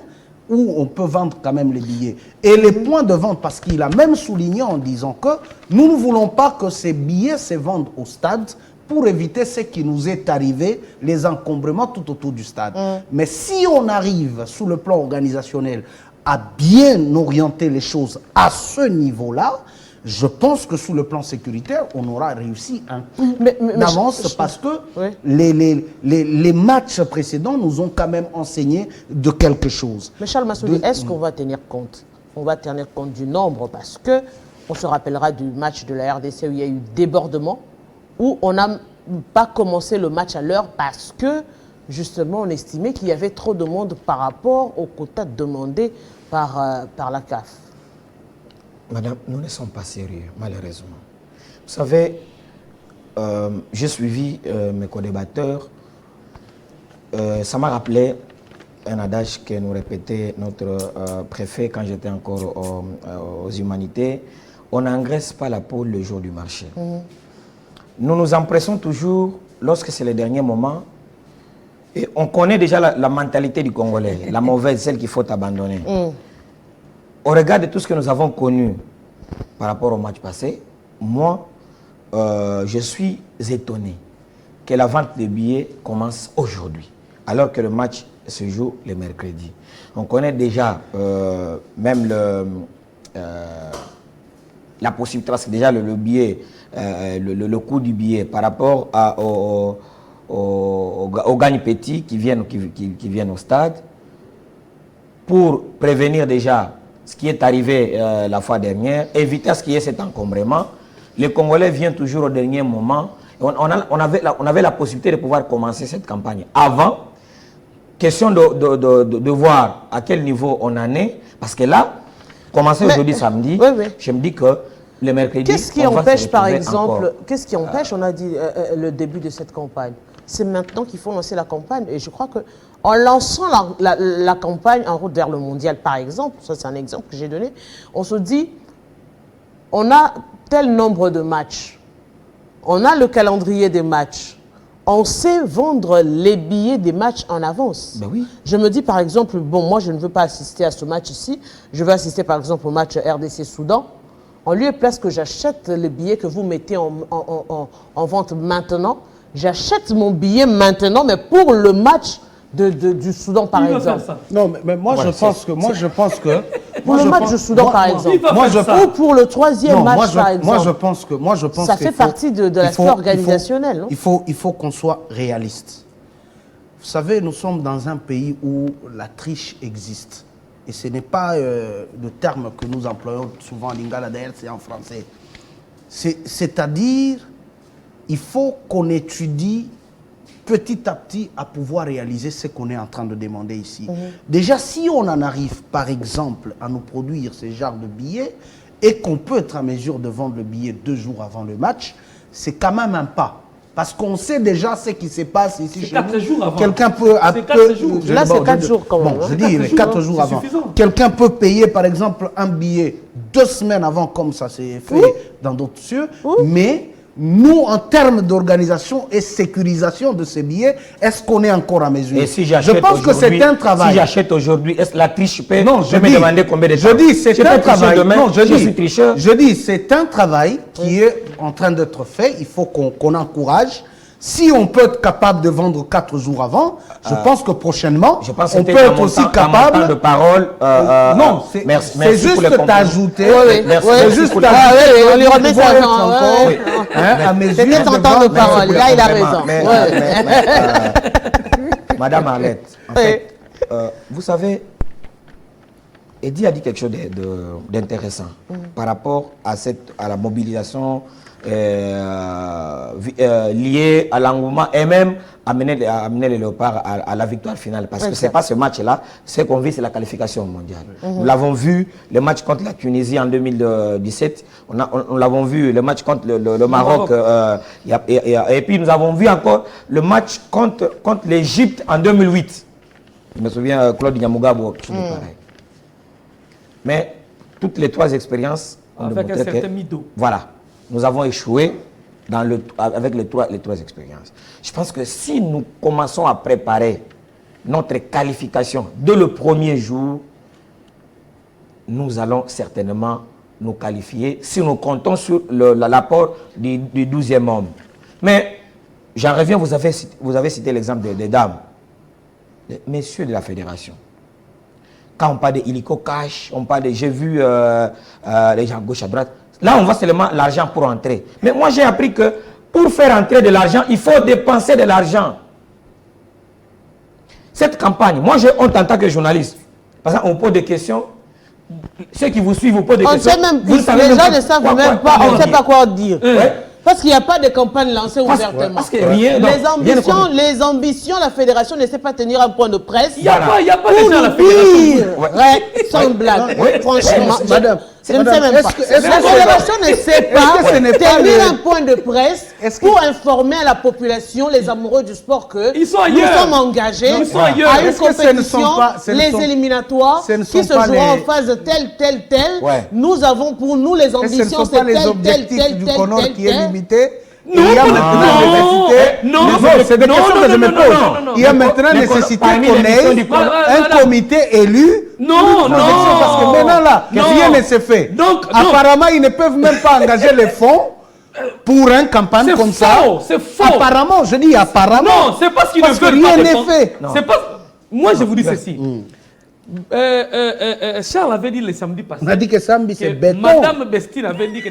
où on peut vendre quand même les billets. Et les points de vente, parce qu'il a même souligné en disant que nous ne voulons pas que ces billets se vendent au stade, pour éviter ce qui nous est arrivé, les encombrements tout autour du stade. Mais si on arrive, sous le plan organisationnel, à bien orienter les choses à ce niveau-là, je pense que sous le plan sécuritaire, on aura réussi un coup d'avance parce que les matchs précédents nous ont quand même enseigné de quelque chose. Mais Charles Massoudi, est-ce qu'on va tenir compte? On va tenir compte du nombre parce que on se rappellera du match de la RDC où il y a eu débordement, où on n'a pas commencé le match à l'heure parce que, justement, on estimait qu'il y avait trop de monde par rapport au quota demandé par la CAF. Madame, nous ne sommes pas sérieux, malheureusement. Vous savez, j'ai suivi mes co-débatteurs. Ça m'a rappelé un adage que nous répétait notre préfet quand j'étais encore aux humanités. On n'engraisse pas la peau le jour du marché. Nous nous empressons toujours lorsque c'est le dernier moment. Et on connaît déjà la mentalité du Congolais, la mauvaise, celle qu'il faut abandonner. Au regard de tout ce que nous avons connu par rapport au match passé, moi, je suis étonné que la vente de billets commence aujourd'hui, alors que le match se joue le mercredi. On connaît déjà même la possibilité, parce que déjà le billet le coût du billet par rapport aux gagnes petits qui viennent au stade, pour prévenir déjà ce qui est arrivé la fois dernière, éviter à ce qu'il y ait cet encombrement. Les Congolais viennent toujours au dernier moment. On avait la possibilité de pouvoir commencer cette campagne avant. Question de voir à quel niveau on en est. Parce que là, commencer aujourd'hui samedi, je me dis que le mercredi... Qu'est-ce qui empêche, par exemple, qu'est-ce qui empêche, on a dit, le début de cette campagne? C'est maintenant qu'il faut lancer la campagne. Et je crois qu'en lançant la campagne en route vers le mondial, par exemple, ça c'est un exemple que j'ai donné, on se dit, on a tel nombre de matchs, on a le calendrier des matchs, on sait vendre les billets des matchs en avance. Ben oui. Je me dis par exemple, bon, moi je ne veux pas assister à ce match ici, je veux assister par exemple au match RDC-Soudan. En lieu et place que j'achète les billets que vous mettez en vente maintenant, j'achète mon billet maintenant, mais pour le match du Soudan, par exemple. Non, mais moi, je pense que... Pour le match du Soudan, par exemple. Ou pour le troisième match, par exemple. Moi, je pense ça fait partie de l'aspect organisationnel. Il faut qu'on soit réaliste. Vous savez, nous sommes dans un pays où la triche existe. Et ce n'est pas le terme que nous employons souvent en lingala, d'ailleurs, c'est en français. C'est-à-dire, il faut qu'on étudie petit à petit à pouvoir réaliser ce qu'on est en train de demander ici. Déjà, si on en arrive, par exemple, à nous produire ce genre de billets et qu'on peut être en mesure de vendre le billet 2 jours avant le match, c'est quand même un pas. Parce qu'on sait déjà ce qui se passe ici chez nous. 4 jours avant. Quelqu'un peut... Là, c'est 4 jours quand même. Bon, je dis 4 jours avant. Quelqu'un peut payer, par exemple, un billet 2 semaines avant, comme ça s'est fait dans d'autres cieux. Mais nous, en termes d'organisation et sécurisation de ces billets, est-ce qu'on est encore à mesure? Et si je pense que c'est un travail. Si j'achète aujourd'hui, est-ce que la triche peut me demander combien de temps? Je dis, c'est un travail. Demain, je suis tricheur. Je dis, c'est un travail qui est en train d'être fait. Il faut qu'on encourage. Si on peut être capable de vendre 4 jours avant, je pense que prochainement, on peut être aussi capable... de parole. Non, c'est juste t'ajouter. C'est juste t'ajouter. On lui remet ça à mes yeux. C'était ton temps de parole. Là, il a raison. Madame Arlette, en fait, vous savez, Eddy a dit quelque chose d'intéressant par rapport à la mobilisation lié à l'engouement et même amener les Léopards à la victoire finale. Parce que ce n'est pas ce match-là, ce qu'on vit, c'est la qualification mondiale. Nous l'avons vu, le match contre la Tunisie en 2017, nous l'avons vu, le match contre le Maroc, et puis nous avons vu encore le match contre l'Égypte en 2008. Je me souviens, Claude Nyamugabo, quelque chose de pareil. Mais toutes les 3 expériences... Avec un certain mytho. Voilà. Nous avons échoué avec les trois expériences. Je pense que si nous commençons à préparer notre qualification dès le premier jour, nous allons certainement nous qualifier si nous comptons sur l'apport du 12e homme. Mais j'en reviens, vous avez cité l'exemple des dames, des messieurs de la fédération. Quand on parle de illico cash, on parle de j'ai vu les gens à gauche à droite. Là, on voit seulement l'argent pour entrer. Mais moi, j'ai appris que pour faire entrer de l'argent, il faut dépenser de l'argent. Cette campagne, moi, j'ai honte en tant que journaliste. Parce qu'on pose des questions. Ceux qui vous suivent vous posent des questions. Les gens ne savent même pas, on ne sait pas quoi dire. Parce qu'il n'y a pas de campagne lancée ouvertement. Parce que rien, les ambitions, la fédération ne sait pas tenir un point de presse. Il n'y a pas de gens à la fédération. Sans blague. Franchement, madame, je ne sais même pas. La fédération ne sait pas tenir un point de presse pour informer à la population, les amoureux du sport, que nous sommes engagés à une compétition, les éliminatoires, qui se joueront en phase telle. Nous avons pour nous les ambitions, c'est tel. Non, c'est des questions que je me pose. Il y a maintenant nécessité qu'on ait un comité élu. Non. Parce que maintenant là, rien ne se fait. Apparemment, ils ne peuvent même pas engager les fonds pour une campagne comme ça. C'est faux. Apparemment, je dis apparemment. Non, c'est parce qu'ils ne veulent pas. Rien n'est fait. Moi, je vous dis ceci. Charles avait dit le samedi passé. On a dit que Sambi, c'est béton. Madame Bestine avait dit que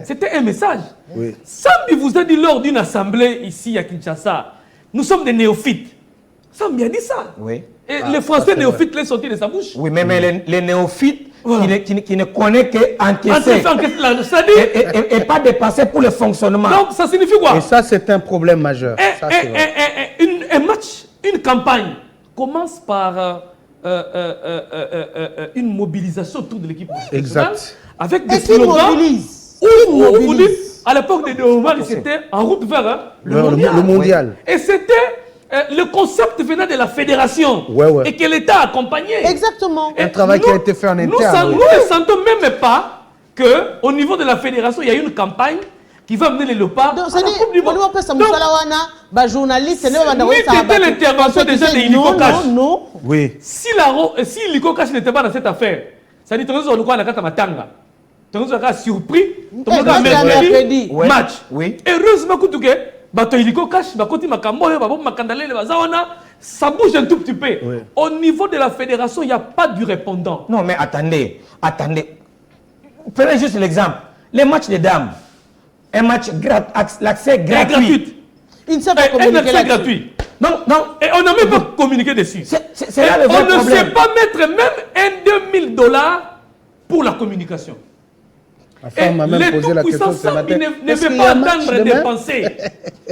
c'était un message. Oui. Sambi vous a dit lors d'une assemblée ici à Kinshasa, nous sommes des néophytes. Sambi a dit ça. Oui. Et le français néophyte l'est sorti de sa bouche. Oui, mais les néophytes Voilà. qui ne connaissent qu'encaisser et pas dépasser pour le fonctionnement. Donc ça signifie quoi? Et ça, c'est un problème majeur. Ça, c'est vrai. Un match, une campagne commence par une mobilisation autour de l'équipe nationale. Exact. Avec des Et qui slogans. mobilise? Où vous dites, à l'époque de Omar, c'était en route vers le mondial. Oui. Et c'était le concept venant de la fédération. Ouais. Et que l'État accompagnait. Exactement. Un travail qui a été fait en interne. Nous ne sentons même pas qu'au niveau de la fédération, il y a une campagne qui va amener les léopards Donc, à c'est la Coupe du Monde. journaliste, c'était l'intervention déjà de Iliko Cash. Non. Oui. Si Iliko Cash n'était pas dans cette affaire, ça dit que nous avons matanga. Nous avons surpris. Nous avons mercredi match. Oui. Heureusement que bato Iliko Cash, bakoti makambo, makandale, ça bouge un tout petit peu. Oui. Au niveau de la fédération, il n'y a pas du répondant. Non, mais attendez. Prenez juste l'exemple. Les matchs des dames. Un match l'accès gratuit. Il ne sait pas Un communiquer accès là-dessus. gratuit. Non. Et on n'a même pas communiqué dessus. C'est là le vrai On ne problème. sait pas mettre même $1 $2 pour la communication. Ma femme m'a même posé la question ce matin. Ne veut pas entendre dépenser.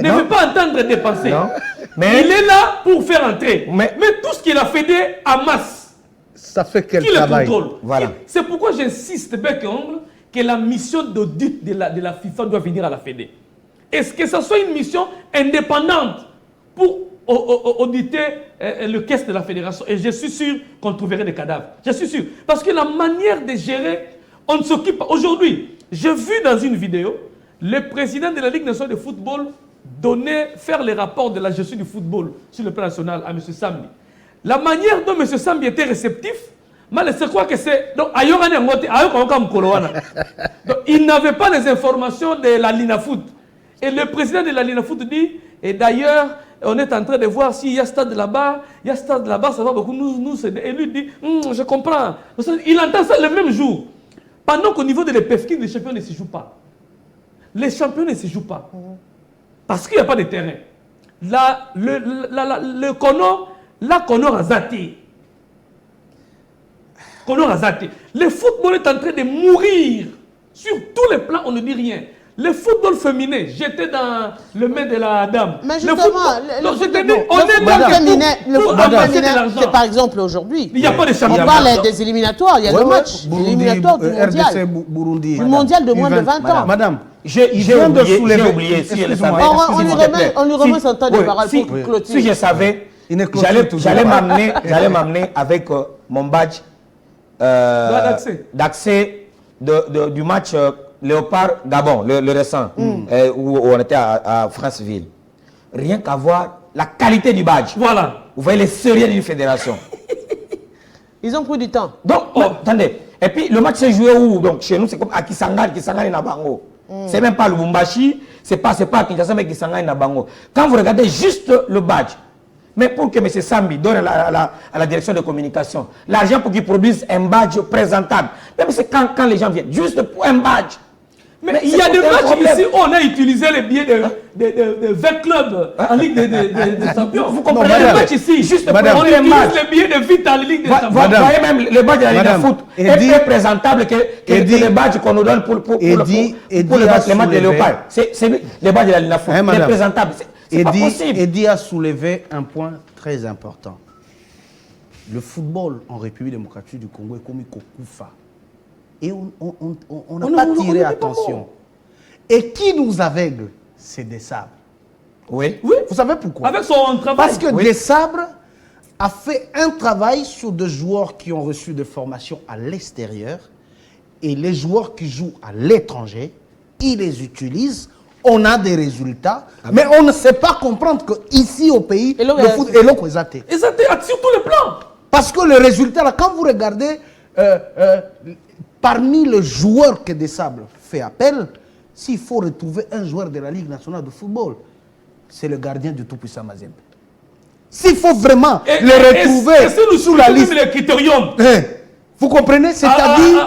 Ne veut pas entendre dépenser. Non. Mais il est là pour faire entrer. Mais tout ce qu'il a fait en masse, Ça fait quel qui le travail? contrôle? Voilà. C'est pourquoi j'insiste, bec et ongle, que la mission d'audit de la FIFA doit venir à la Fédé. Est-ce que ça soit une mission indépendante pour auditer le caisse de la fédération? Et je suis sûr qu'on trouverait des cadavres. Je suis sûr. Parce que la manière de gérer, on ne s'occupe pas. Aujourd'hui, j'ai vu dans une vidéo le président de la Ligue nationale de football faire les rapports de la gestion du football sur le plan national à M. Sambi. La manière dont M. Sambi était réceptif, c'est quoi que c'est. Donc, il n'avait pas les informations de la Linafoot. Et le président de la Linafoot dit, et d'ailleurs, on est en train de voir s'il y a stade là-bas, ça va beaucoup nous aider. Et lui dit, je comprends. Il entend ça le même jour. Pendant qu'au niveau de l'EPFK, les champions ne se jouent pas. Les champions ne se jouent pas. Parce qu'il n'y a pas de terrain. Le Conor a zaté. Le football est en train de mourir. Sur tous les plans, on ne dit rien. Le football féminin, j'étais dans le main de la dame. Mais justement, le football féminin, c'est par exemple aujourd'hui. Il n'y a pas de championnat. On parle des éliminatoires, il y a le match éliminatoire du mondial. RDC Burundi. Du mondial de moins de 20 ans. Madame, J'ai oublié. On lui remet son temps de parole pour clôturer. Si je savais, j'allais m'amener avec mon badge d'accès du match Léopard Gabon, le récent, où on était à Franceville. Rien qu'à voir la qualité du badge. Voilà. Vous voyez les sérieux d'une fédération. Ils ont pris du temps. Donc, attendez. Et puis, le match s'est joué où? Donc, chez nous, c'est comme à Kisangani et Nabango. C'est même pas Lubumbashi, c'est pas à Kinshasa, mais Kisangani et Nabango. Quand vous regardez juste le badge, mais pour que M. Sambi donne à la direction de communication l'argent pour qu'ils produisent un badge présentable, même c'est quand les gens viennent, juste pour un badge. Mais il y a des matchs ici où on a utilisé les billets de 20 clubs en Ligue des Champions. Vous comprenez les matchs ici? Juste pour on utilise les billets de Vita en Ligue des Champions. Vous voyez même le badge de la Ligue de foot est plus présentable que les badges qu'on nous donne pour les matchs de Léopard. C'est les badges de la Ligue de foot. Il est présentable. C'est pas possible. Eddie a soulevé un point très important. Le football en République démocratique du Congo est comme Kokufa. Et on n'a pas tiré attention. Et qui nous aveugle? C'est Desabre. Oui. Vous savez pourquoi? Avec son travail. Parce que Desabre a fait un travail sur des joueurs qui ont reçu des formations à l'extérieur. Et les joueurs qui jouent à l'étranger, il les utilise. On a des résultats, mais on ne sait pas comprendre qu'ici au pays, le foot est l'opposé. Et ça sur tous les plans. Parce que le résultat, là, quand vous regardez, parmi les joueurs que Desabre fait appel, s'il faut retrouver un joueur de la Ligue nationale de football, c'est le gardien du tout-puissant Mazembe. S'il faut vraiment Et les retrouver si nous sous la liste. les critériums. Vous comprenez? C'est-à-dire,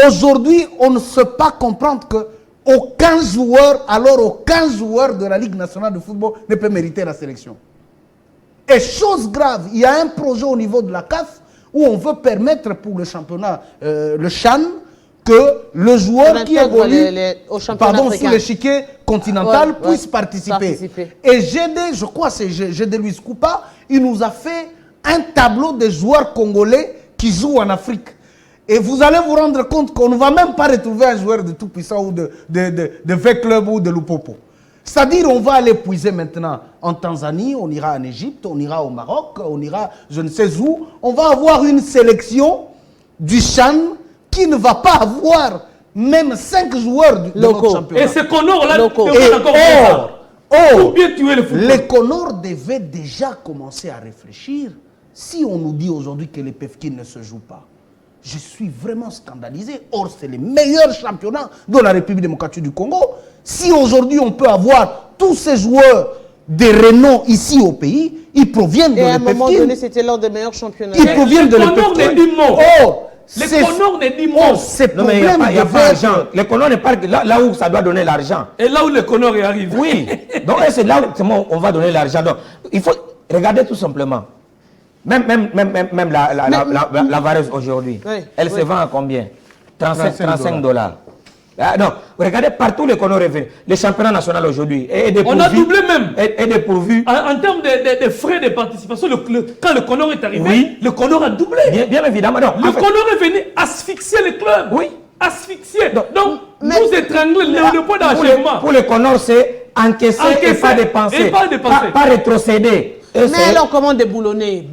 aujourd'hui, on ne sait pas comprendre que aucun joueur de la Ligue nationale de football ne peut mériter la sélection. Et chose grave, il y a un projet au niveau de la CAF où on veut permettre pour le championnat, le CHAN, que le joueur qui évolue sous l'échiquier continental puisse participer. Et je crois que c'est GD Luis Coupa, il nous a fait un tableau des joueurs congolais qui jouent en Afrique. Et vous allez vous rendre compte qu'on ne va même pas retrouver un joueur de Tout-Puissant ou de V-Club ou de Lupopo. C'est-à-dire on va aller puiser maintenant en Tanzanie, on ira en Égypte, on ira au Maroc, on ira je ne sais où. On va avoir une sélection du CHAN qui ne va pas avoir même 5 joueurs de notre championnat. Et ce Conor-là, les Conor devaient déjà commencer à réfléchir. Si on nous dit aujourd'hui que les PEFKIN ne se jouent pas, je suis vraiment scandalisé. Or, c'est les meilleurs championnats de la République démocratique du Congo. Si aujourd'hui on peut avoir tous ces joueurs de renom ici au pays, ils proviennent de l'EPFKIN. Et à un moment donné, c'était l'un des meilleurs championnats. Ils proviennent de l'EPFKIN. Les Conor n'est dit mot. Non, mais il n'y a pas d'argent. Les Conor n'est pas là où ça doit donner l'argent. Et là où les Conor arrivent. Oui. Donc, c'est là où on va donner l'argent. Donc, il faut regarder tout simplement. Même la vareuse aujourd'hui, elle se vend à combien? 35 $. Non, regardez partout les Conor est venu. Le championnat national aujourd'hui est dépourvu. On a doublé même. Est dépourvu. En termes de frais de participation, quand le Conor est arrivé, le Conor a doublé. Bien évidemment. Non, le Conor est venu asphyxier les clubs. Oui. Asphyxier. Donc nous étrangler le point d'achèvement. Pour le Conor, c'est encaisser et pas dépenser. Pas rétrocéder. Mais alors, comment déboulonner?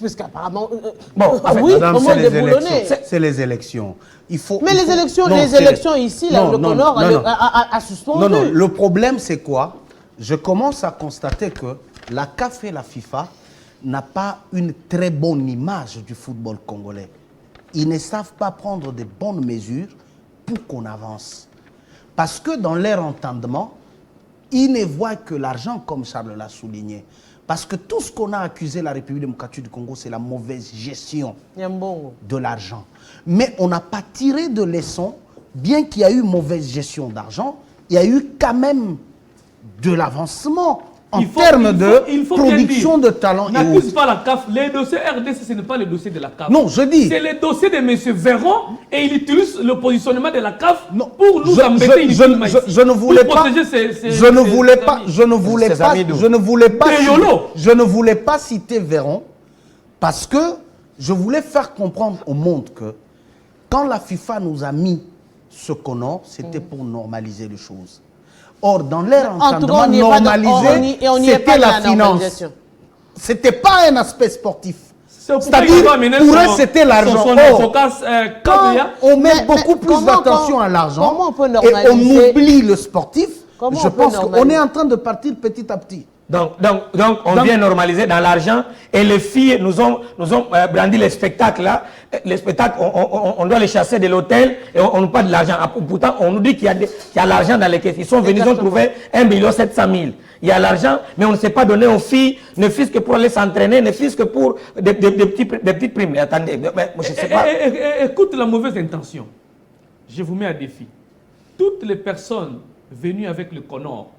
Puisqu'apparemment... Bon, oui, comment déboulonner? C'est les élections. Mais les élections ici, le Conor a suspendu. Non, le problème, c'est quoi? Je commence à constater que la CAF et la FIFA n'ont pas une très bonne image du football congolais. Ils ne savent pas prendre de bonnes mesures pour qu'on avance. Parce que dans leur entendement, ils ne voient que l'argent, comme Charles l'a souligné. Parce que tout ce qu'on a accusé la République démocratique du Congo, c'est la mauvaise gestion de l'argent. Mais on n'a pas tiré de leçons, bien qu'il y a eu mauvaise gestion d'argent, il y a eu quand même de l'avancement en termes de production de talents. N'accuse pas la CAF. Les dossiers RDC, ce n'est pas les dossiers de la CAF. Non, je dis. C'est les dossiers de M. Véron et il utilise le positionnement de la CAF pour nous embêter. Je ne voulais pas citer Véron parce que je voulais faire comprendre au monde que quand la FIFA nous a mis ce Conor, c'était pour normaliser les choses. Or, dans leur entendement, normaliser, c'était la finance. Ce n'était pas un aspect sportif. C'est-à-dire, pour eux, c'était l'argent. Quand on met beaucoup plus d'attention à l'argent et on oublie le sportif, je pense qu'on est en train de partir petit à petit. Donc on vient normaliser dans l'argent et les filles nous ont brandi les spectacles là. Les spectacles, on doit les chasser de l'hôtel et on nous parle de l'argent. Pourtant, on nous dit qu'il y a l'argent dans les caisses. Ils sont venus, ils ont trouvé 1 700 000. Il y a l'argent, mais on ne sait pas donner aux filles, ne fût-ce que pour aller s'entraîner, ne fût-ce que pour des petites primes. Mais attendez, je sais pas. Écoute la mauvaise intention. Je vous mets à défi. Toutes les personnes venues avec le Conor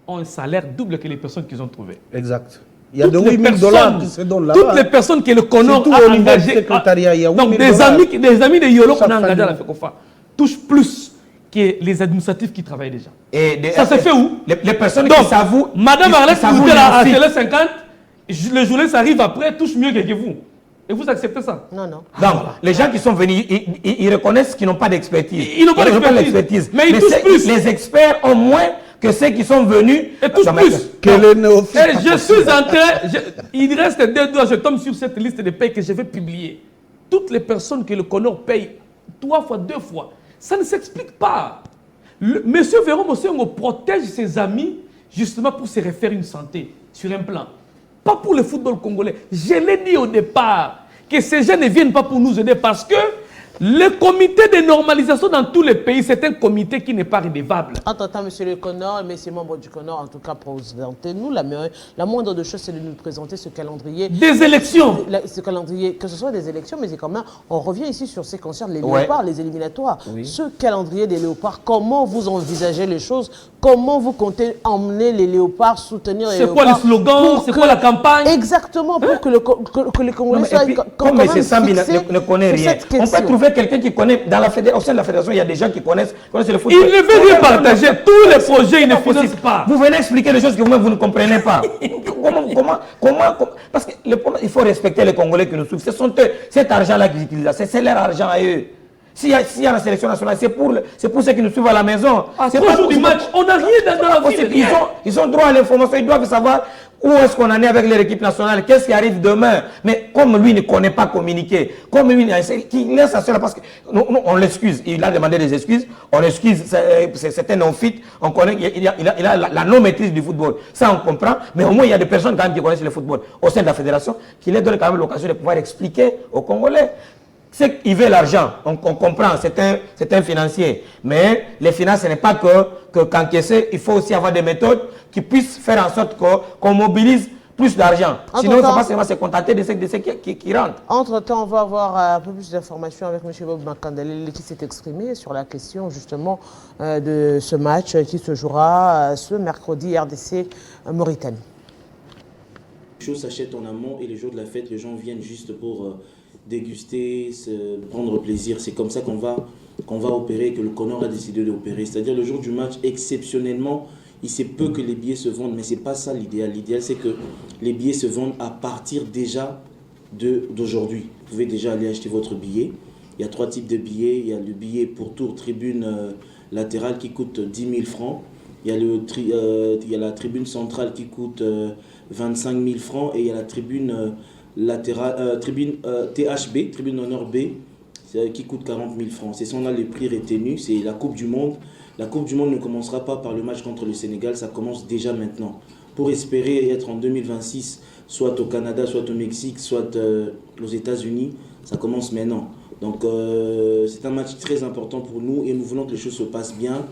ont un salaire double que les personnes qu'ils ont trouvées. Exact. Il y a de 8 000 $ qui se donnent là-bas. Toutes les personnes que le Conor a engagées, donc des amis de Yolo qu'on a engagés à la FECOFA, touchent plus que les administratifs qui travaillent déjà. Ça se fait où? Les personnes qui s'avouent... Madame Arlette, vous êtes à Télé 50, le journaliste arrive après, touche mieux que vous. Et vous acceptez ça? Non. Donc, les gens qui sont venus, ils reconnaissent qu'ils n'ont pas d'expertise. Ils n'ont pas d'expertise. Mais ils touchent plus. Les experts ont moins que ceux qui sont venus. Et touchent plus. Et je suis en train... Il reste 2 doigts, je tombe sur cette liste de payes que je vais publier. Toutes les personnes que le Conor paye 3 fois, 2 fois, ça ne s'explique pas. Monsieur Véron Mosengo protège ses amis justement pour se refaire une santé sur un plan. Pas pour le football congolais. Je l'ai dit au départ, que ces gens ne viennent pas pour nous aider parce que Le comité de normalisation dans tous les pays, c'est un comité qui n'est pas redevable. Entre-temps, monsieur le Connor, messieurs membres du Connor, en tout cas, présentez-nous. La moindre de choses, c'est de nous présenter ce calendrier. Des élections. Ce calendrier, que ce soit des élections, mais quand même, on revient ici sur ces concerts, les léopards, les éliminatoires. Oui. Ce calendrier des léopards, comment vous envisagez les choses? Comment vous comptez emmener les léopards, soutenir les léopards? C'est quoi le slogan? C'est quoi la campagne? Exactement, pour que les Congolais soient comme M. Sambi ne connaît rien, on peut trouver quelqu'un qui connaît, au sein de la fédération, il y a des gens qui connaissent le foot. Il ne veut rien partager, tous les projets, il ne finance pas. Vous venez expliquer des choses que vous ne comprenez pas. Comment parce qu'il faut respecter les Congolais qui nous suivent. Ce sont eux, cet argent-là qu'ils utilisent, c'est leur argent à eux. S'il y a la sélection nationale, c'est pour ceux qui nous suivent à la maison. C'est pas pour du match, on n'a rien dans la vie. Ils ont droit à l'information, ils doivent savoir où est-ce qu'on en est avec leur équipe nationale, qu'est-ce qui arrive demain. Mais comme lui ne connaît pas communiquer, comme lui il laisse ça parce que nous, on l'excuse, il a demandé des excuses, on l'excuse, c'est un non-fit, on connaît, il a la non-maîtrise du football. Ça on comprend, mais au moins il y a des personnes quand même qui connaissent le football au sein de la fédération qui leur donnent quand même l'occasion de pouvoir expliquer aux Congolais. C'est qu'il veut l'argent, on comprend, c'est un financier. Mais les finances, ce n'est pas que qu'encaisser, il faut aussi avoir des méthodes qui puissent faire en sorte qu'on mobilise plus d'argent. Sinon, il ne faut pas seulement se contenter de ceux qui rentrent. Entre-temps, on va avoir un peu plus d'informations avec M. Bob Makandalé qui s'est exprimé sur la question justement de ce match qui se jouera ce mercredi RDC-Mauritanie. Les choses s'achètent en amont et les jours de la fête, les gens viennent juste pour déguster, prendre plaisir. C'est comme ça qu'on va opérer, que le Connor a décidé d'opérer. C'est-à-dire le jour du match, exceptionnellement, il se peut que les billets se vendent, mais ce n'est pas ça l'idéal. L'idéal, c'est que les billets se vendent à partir déjà d'aujourd'hui. Vous pouvez déjà aller acheter votre billet. Il y a 3 types de billets. Il y a le billet pour tour tribune latérale qui coûte 10 000 francs. Il y a la tribune centrale qui coûte 25 000 francs. Et il y a la tribune tribune THB, tribune d'honneur B, qui coûte 40 000 francs. Ce sont là les prix retenus, c'est la Coupe du Monde. La Coupe du Monde ne commencera pas par le match contre le Sénégal, ça commence déjà maintenant. Pour espérer être en 2026, soit au Canada, soit au Mexique, soit aux États-Unis, ça commence maintenant. Donc c'est un match très important pour nous et nous voulons que les choses se passent bien.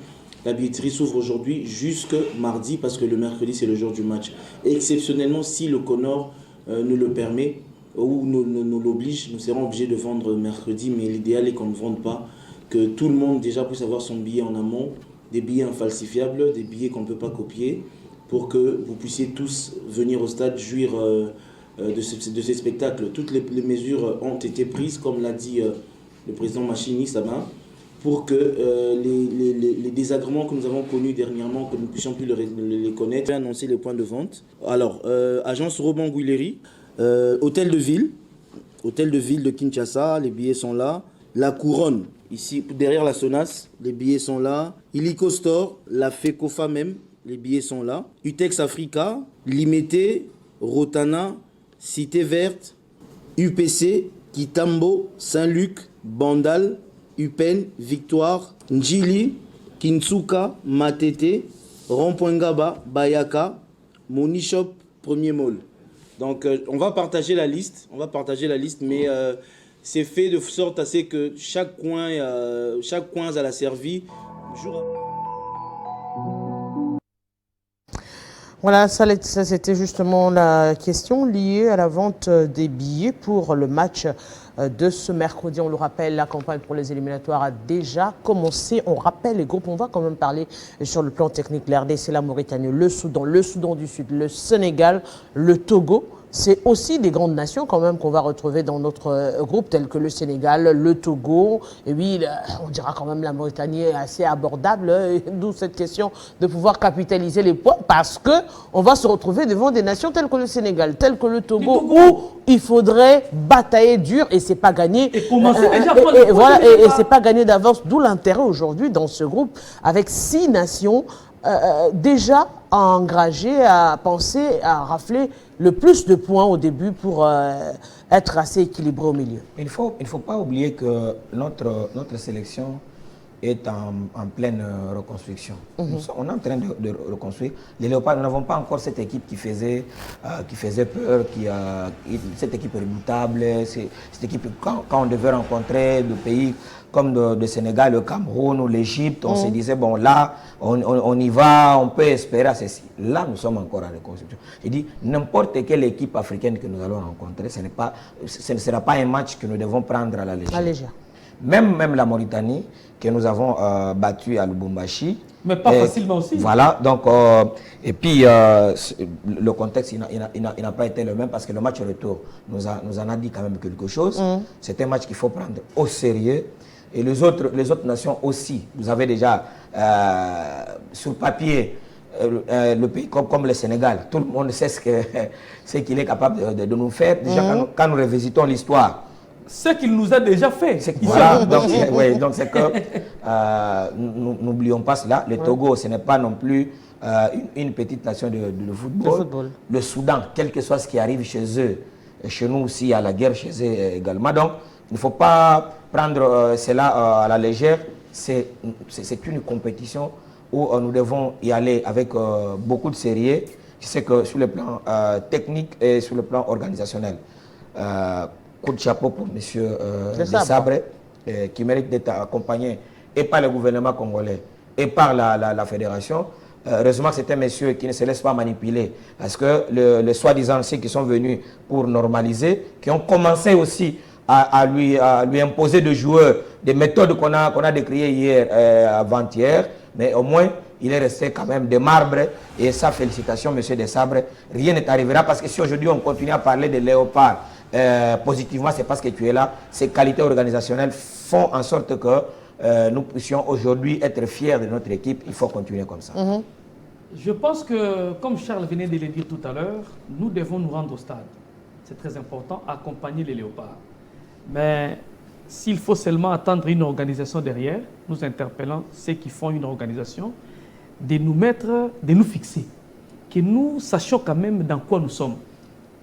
La billetterie s'ouvre aujourd'hui jusque mardi parce que le mercredi c'est le jour du match. Et exceptionnellement, si le Connor nous le permet ou nous l'oblige, nous serons obligés de vendre mercredi, mais l'idéal est qu'on ne vende pas, que tout le monde déjà puisse avoir son billet en amont, des billets infalsifiables, des billets qu'on ne peut pas copier, pour que vous puissiez tous venir au stade jouir de ces spectacles. Toutes les mesures ont été prises, comme l'a dit le président Machini Sama, pour que les désagréments que nous avons connus dernièrement, que nous ne puissions plus les connaître. J'ai annoncé les points de vente. Alors, agence Robin Guilleri, hôtel de ville de Kinshasa, les billets sont là. La Couronne, ici, derrière la Sonas, les billets sont là. Illico Store, la FECOFA même, les billets sont là. Utex Africa, Limité, Rotana, Cité Verte, UPC, Kitambo, Saint-Luc, Bandal, Upen, Victoire, Njili, Kinsuka, Matete, Rond-Point-Gaba, Bayaka, Monishop, Premier Mall. Donc on va partager la liste, mais c'est fait de sorte à ce que chaque coin à la servi. Voilà, ça c'était justement la question liée à la vente des billets pour le match de ce mercredi. On le rappelle, la campagne pour les éliminatoires a déjà commencé. On rappelle les groupes, on va quand même parler sur le plan technique. La RDC, la Mauritanie, le Soudan du Sud, le Sénégal, le Togo. C'est aussi des grandes nations quand même qu'on va retrouver dans notre groupe, tels que le Sénégal, le Togo. Et oui, on dira quand même la Mauritanie est assez abordable, d'où cette question de pouvoir capitaliser les points, parce qu'on va se retrouver devant des nations telles que le Sénégal, telles que le Togo, où il faudrait batailler dur et c'est pas gagné. Et commencer déjà et c'est pas gagné d'avance, d'où l'intérêt aujourd'hui dans ce groupe, avec 6 nations déjà engagées à penser à rafler le plus de points au début pour être assez équilibré au milieu. Il faut pas oublier que notre sélection est en pleine reconstruction. On est en train de reconstruire. Les Léopards, nous n'avons pas encore cette équipe qui faisait peur, cette équipe redoutable, cette équipe, quand on devait rencontrer des pays comme le Sénégal, le Cameroun ou l'Égypte, on se disait, bon là, on y va, on peut espérer à ceci. Là, nous sommes encore en reconstruction. Je dis, n'importe quelle équipe africaine que nous allons rencontrer, ce ne sera pas un match que nous devons prendre à la légère. Même la Mauritanie, que nous avons battu à Lubumbashi. Mais pas facilement aussi. Voilà, donc, et puis le contexte, il n'a pas été le même parce que le match retour nous en a dit quand même quelque chose. C'est un match qu'il faut prendre au sérieux. Et les autres nations aussi. Vous avez déjà sur papier le pays comme le Sénégal. Tout le monde sait ce qu'il est capable de nous faire. Déjà, quand nous revisitons l'histoire, ce qu'il nous a déjà fait. Voilà, donc c'est que n'oublions pas cela. Le Togo, ce n'est pas non plus une petite nation de football. Le Soudan, quel que soit ce qui arrive chez eux, et chez nous aussi, il y a la guerre chez eux également. Donc, il ne faut pas prendre cela à la légère. C'est une compétition où nous devons y aller avec beaucoup de sérieux. Je sais que sur le plan technique et sur le plan organisationnel, coup de chapeau pour M. Desabre, qui mérite d'être accompagné et par le gouvernement congolais et par la fédération. Heureusement que c'est un monsieur qui ne se laisse pas manipuler, parce que les soi-disant ceux qui sont venus pour normaliser, qui ont commencé aussi à lui imposer de joueurs, des méthodes qu'on a décriées hier, avant-hier, mais au moins il est resté quand même de marbre, et sa félicitation, M. Desabre. Rien n'est arrivera, parce que si aujourd'hui on continue à parler de Léopard, positivement, c'est parce que tu es là. Ces qualités organisationnelles font en sorte que nous puissions aujourd'hui être fiers de notre équipe. Il faut continuer comme ça. Je pense que, comme Charles venait de le dire tout à l'heure, nous devons nous rendre au stade. C'est très important, accompagner les Léopards. Mais s'il faut seulement attendre une organisation derrière, nous interpellons ceux qui font une organisation, de nous fixer, que nous sachions quand même dans quoi nous sommes,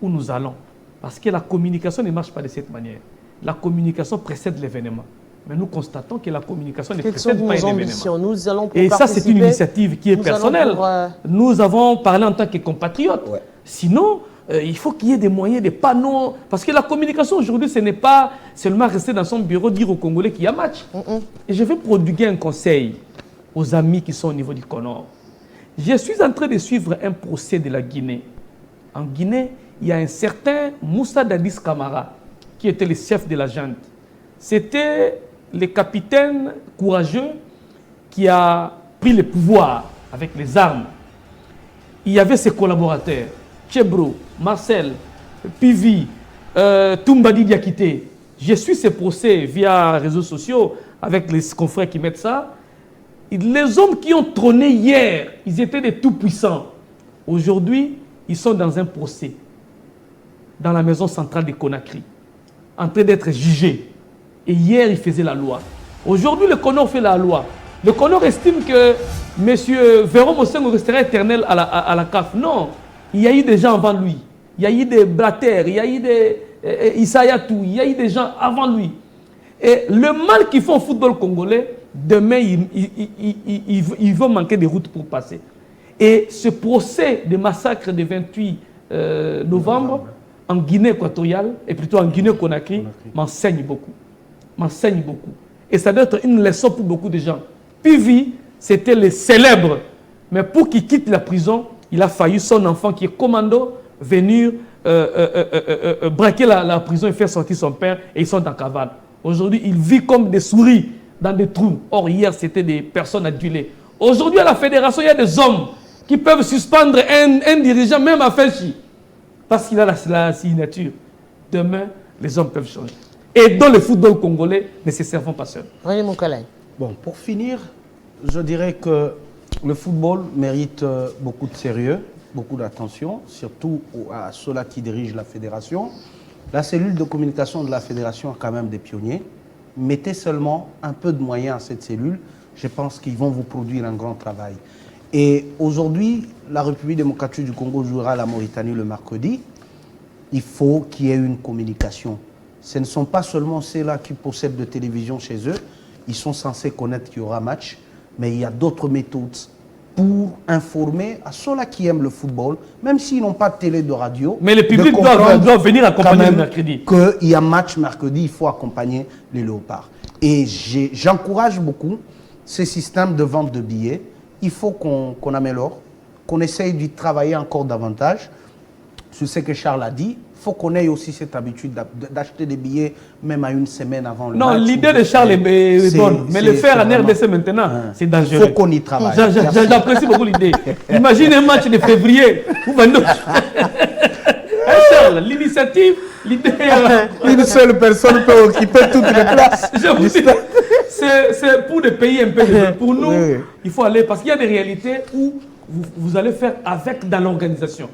où nous allons. Parce que la communication ne marche pas de cette manière. La communication précède l'événement. Mais nous constatons que la communication ne précède pas l'événement. Nous allons et ça, c'est une initiative qui est personnelle. Nous avons parlé en tant que compatriotes. Ouais. Sinon, il faut qu'il y ait des moyens, des panneaux. Parce que la communication aujourd'hui, ce n'est pas seulement rester dans son bureau, dire aux Congolais qu'il y a match. Et je vais prodiguer un conseil aux amis qui sont au niveau du Conor. Je suis en train de suivre un procès de la Guinée. En Guinée, il y a un certain Moussa Dadis Camara, qui était le chef de la junte. C'était le capitaine courageux qui a pris le pouvoir avec les armes. Il y avait ses collaborateurs, Chebro, Marcel, Pivi, Toumbadi Diakité. Je suis ces procès via les réseaux sociaux avec les confrères qui mettent ça. Les hommes qui ont trôné hier, ils étaient des tout-puissants. Aujourd'hui, ils sont dans un procès, dans la maison centrale de Conakry, en train d'être jugés. Et hier, ils faisaient la loi. Aujourd'hui, le Conor fait la loi. Le Conor estime que M. Véron Mosengo restera éternel à la CAF. Non, il y a eu des gens avant lui. Il y a eu des Blatter, il y a eu des Issayatou, il y a eu des gens avant lui. Et le mal qu'ils font au football congolais, demain, ils vont manquer de routes pour passer. Et ce procès de massacre du 28 novembre, en Guinée équatoriale, et plutôt en Guinée-Conakry, m'enseigne beaucoup. M'enseigne beaucoup. Et ça doit être une leçon pour beaucoup de gens. Pivi, c'était le célèbre. Mais pour qu'il quitte la prison, il a failli son enfant qui est commando venir braquer la prison et faire sortir son père, et ils sont en cavale. Aujourd'hui, il vit comme des souris dans des trous. Or, hier, c'était des personnes adulées. Aujourd'hui, à la fédération, il y a des hommes qui peuvent suspendre un dirigeant, même à Fenchi, parce qu'il a la signature. Demain, les hommes peuvent changer. Et dans le football congolais, ne se servons pas seuls. Bon, pour finir, je dirais que le football mérite beaucoup de sérieux, beaucoup d'attention, surtout à ceux-là qui dirigent la fédération. La cellule de communication de la fédération a quand même des pionniers. Mettez seulement un peu de moyens à cette cellule, je pense qu'ils vont vous produire un grand travail. Et aujourd'hui, la République démocratique du Congo jouera la Mauritanie le mercredi. Il faut qu'il y ait une communication. Ce ne sont pas seulement ceux-là qui possèdent de télévision chez eux ils sont censés connaître qu'il y aura match, mais il y a d'autres méthodes pour informer à ceux-là qui aiment le football, même s'ils n'ont pas de télé, de radio. Mais le public doit venir accompagner le mercredi. Qu'il y a match mercredi, il faut accompagner les Léopards. Et j'encourage beaucoup ces systèmes de vente de billets. Il faut qu'on améliore, qu'on essaye d'y travailler encore davantage. Je sais que Charles a dit, il faut qu'on ait aussi cette habitude d'acheter des billets même à une semaine avant le match. Non, l'idée de Charles est bonne, mais le faire en RDC maintenant, c'est dangereux. Il faut qu'on y travaille. J'apprécie beaucoup l'idée. Imagine un match de février. Charles, l'initiative, l'idée... Une seule personne peut occuper toutes les places. C'est pour des pays un peu... Pour nous, oui. Il faut aller... Parce qu'il y a des réalités où vous allez faire avec dans l'organisation.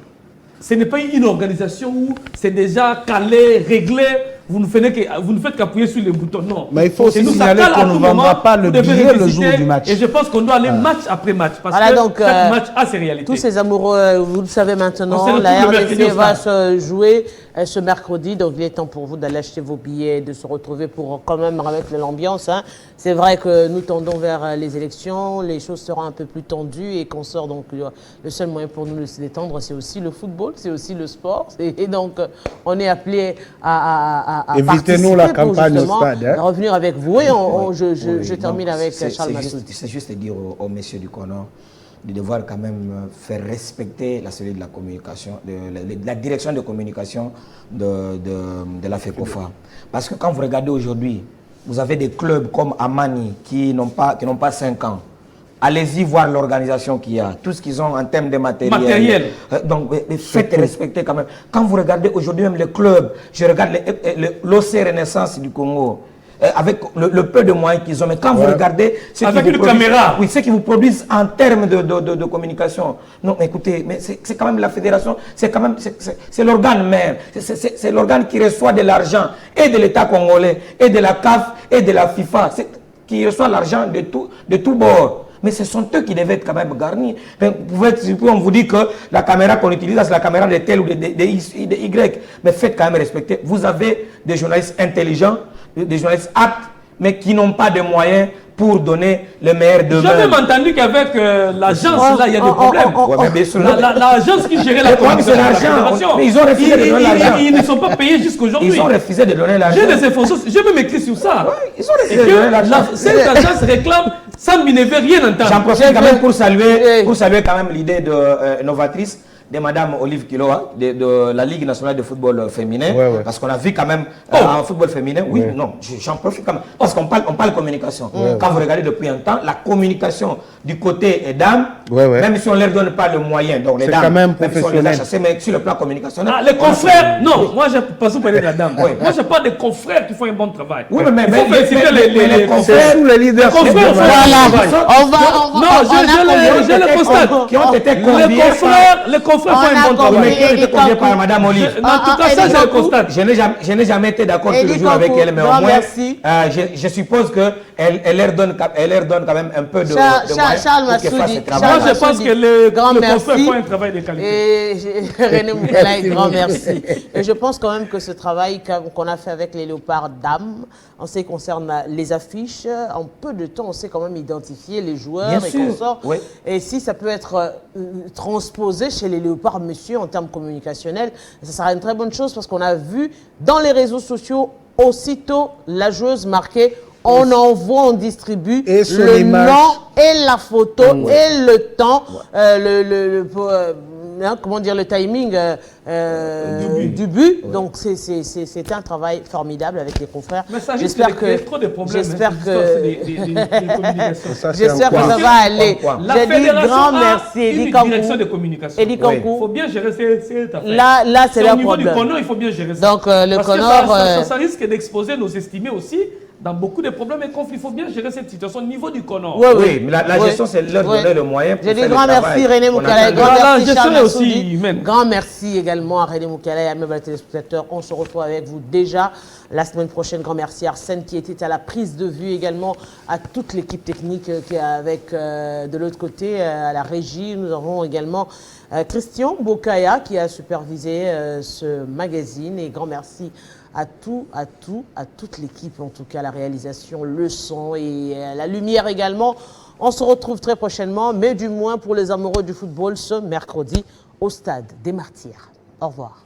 Ce n'est pas une organisation où c'est déjà calé, réglé, vous ne faites qu'appuyer sur les boutons. Non. Mais il faut aussi signaler qu'on ne vendra pas le billet le jour du match. Et je pense qu'on doit aller match après match. Parce voilà, que donc, chaque match a ses réalités. Tous ces amoureux, vous le savez maintenant, la RDC va se jouer ce mercredi. Donc il est temps pour vous d'aller acheter vos billets, de se retrouver pour quand même remettre de l'ambiance. Hein. C'est vrai que nous tendons vers les élections, les choses seront un peu plus tendues et qu'on sort. Donc le seul moyen pour nous de se détendre, c'est aussi le football, c'est aussi le sport. Et donc on est appelé à évitez-nous la campagne au stade. Hein. Revenir avec vous. Et je termine avec Charles Massoudi. C'est juste dire aux messieurs du CONOR de devoir quand même faire respecter la cellule de la communication, la direction de communication de la FECOFA. Parce que quand vous regardez aujourd'hui, vous avez des clubs comme Amani qui n'ont pas 5 ans. Allez-y voir l'organisation qu'il y a, tout ce qu'ils ont en termes de matériel. Donc, faites respecter quand même. Quand vous regardez aujourd'hui même les clubs, je regarde l'OC Renaissance du Congo, avec le peu de moyens qu'ils ont, mais quand vous regardez... Avec une caméra. Oui, ce qu'ils vous produisent en termes de communication. Non, mais écoutez, mais c'est quand même la fédération, c'est l'organe mère, c'est l'organe qui reçoit de l'argent, et de l'État congolais, et de la CAF, et de la FIFA, qui reçoit l'argent de tout bord. Mais ce sont eux qui devaient être quand même garnis. On vous dit que la caméra qu'on utilise, c'est la caméra de tel ou de Y. Mais faites quand même respecter. Vous avez des journalistes intelligents, des journalistes aptes, mais qui n'ont pas de moyens pour donner le meilleur d'eux-mêmes. J'ai même entendu qu'avec l'agence, là, il y a des problèmes. L'agence qui gérait la communication de la fédération, mais ils ont refusé de donner l'argent. Ils ne sont pas payés jusqu'aujourd'hui. Ils ont refusé de donner l'argent. J'ai même écrit sur ça. Oui, ils ont refusé de donner l'argent. Cette agence réclame, ça ne veut rien entendre. J'en profite quand même pour saluer quand même l'idée de novatrice de Madame Olive Kiloa, de la Ligue nationale de football féminin, parce qu'on a vu quand même en football féminin, j'en profite quand même, parce qu'on parle communication. Quand vous regardez depuis un temps, la communication du côté dames, même si on ne leur donne pas le moyen, donc les dames, même si on les a chassées, mais sur le plan communicationnel... Ah, les confrères, non, moi je ne peux pas vous parler de la dame. Moi je parle des confrères qui font un bon travail. Oui, mais il faut féliciter les confrères ou les leaders. Non, je le constate. Qui ont été conviés les confrères font un bon travail. Qui ont été conviés par Madame Olive. En tout cas, ça, je le constate. Je n'ai jamais été d'accord tous les jours avec elle, mais au moins, je suppose qu'elle leur donne quand même un peu de Charles Massoudi, moi, je pense que les confrères font un travail de qualité. Et René Moukala, grand merci. Et je pense quand même que ce travail qu'on a fait avec les léopards dames, en ce qui concerne les affiches, en peu de temps, on sait quand même identifier les joueurs et consorts. Et si ça peut être transposé chez les léopards monsieur en termes communicationnels, ça sera une très bonne chose parce qu'on a vu dans les réseaux sociaux aussitôt la joueuse marquée. On envoie, on distriibue le nom et la photo et le temps, comment dire, le timing du but. Donc c'est un travail formidable avec les confrères. J'espère que trop de problèmes. J'espère que ça va aller. La fédération merci. Une direction de communication. Il faut bien gérer cette affaire. Là c'est le problème. Au niveau du CONOR, il faut bien gérer ça. Donc le Parce CONOR, que ça risque d'exposer nos estimés aussi dans beaucoup de problèmes et conflits. Il faut bien gérer cette situation au niveau du CONOR. Oui, mais la gestion, c'est leur donner le moyen pour faire le travail. Grand merci René Moukala, grand merci Charles Massoudi. Grand merci également à René Moukala et à mes téléspectateurs. On se retrouve avec vous déjà la semaine prochaine. Grand merci à Arsène qui était à la prise de vue, également à toute l'équipe technique qui est avec de l'autre côté, à la régie. Nous avons également Christian Bokaya qui a supervisé ce magazine. Et grand merci à toute l'équipe, en tout cas la réalisation, le son et la lumière également. On se retrouve très prochainement, mais du moins pour les amoureux du football, ce mercredi au Stade des Martyrs. Au revoir.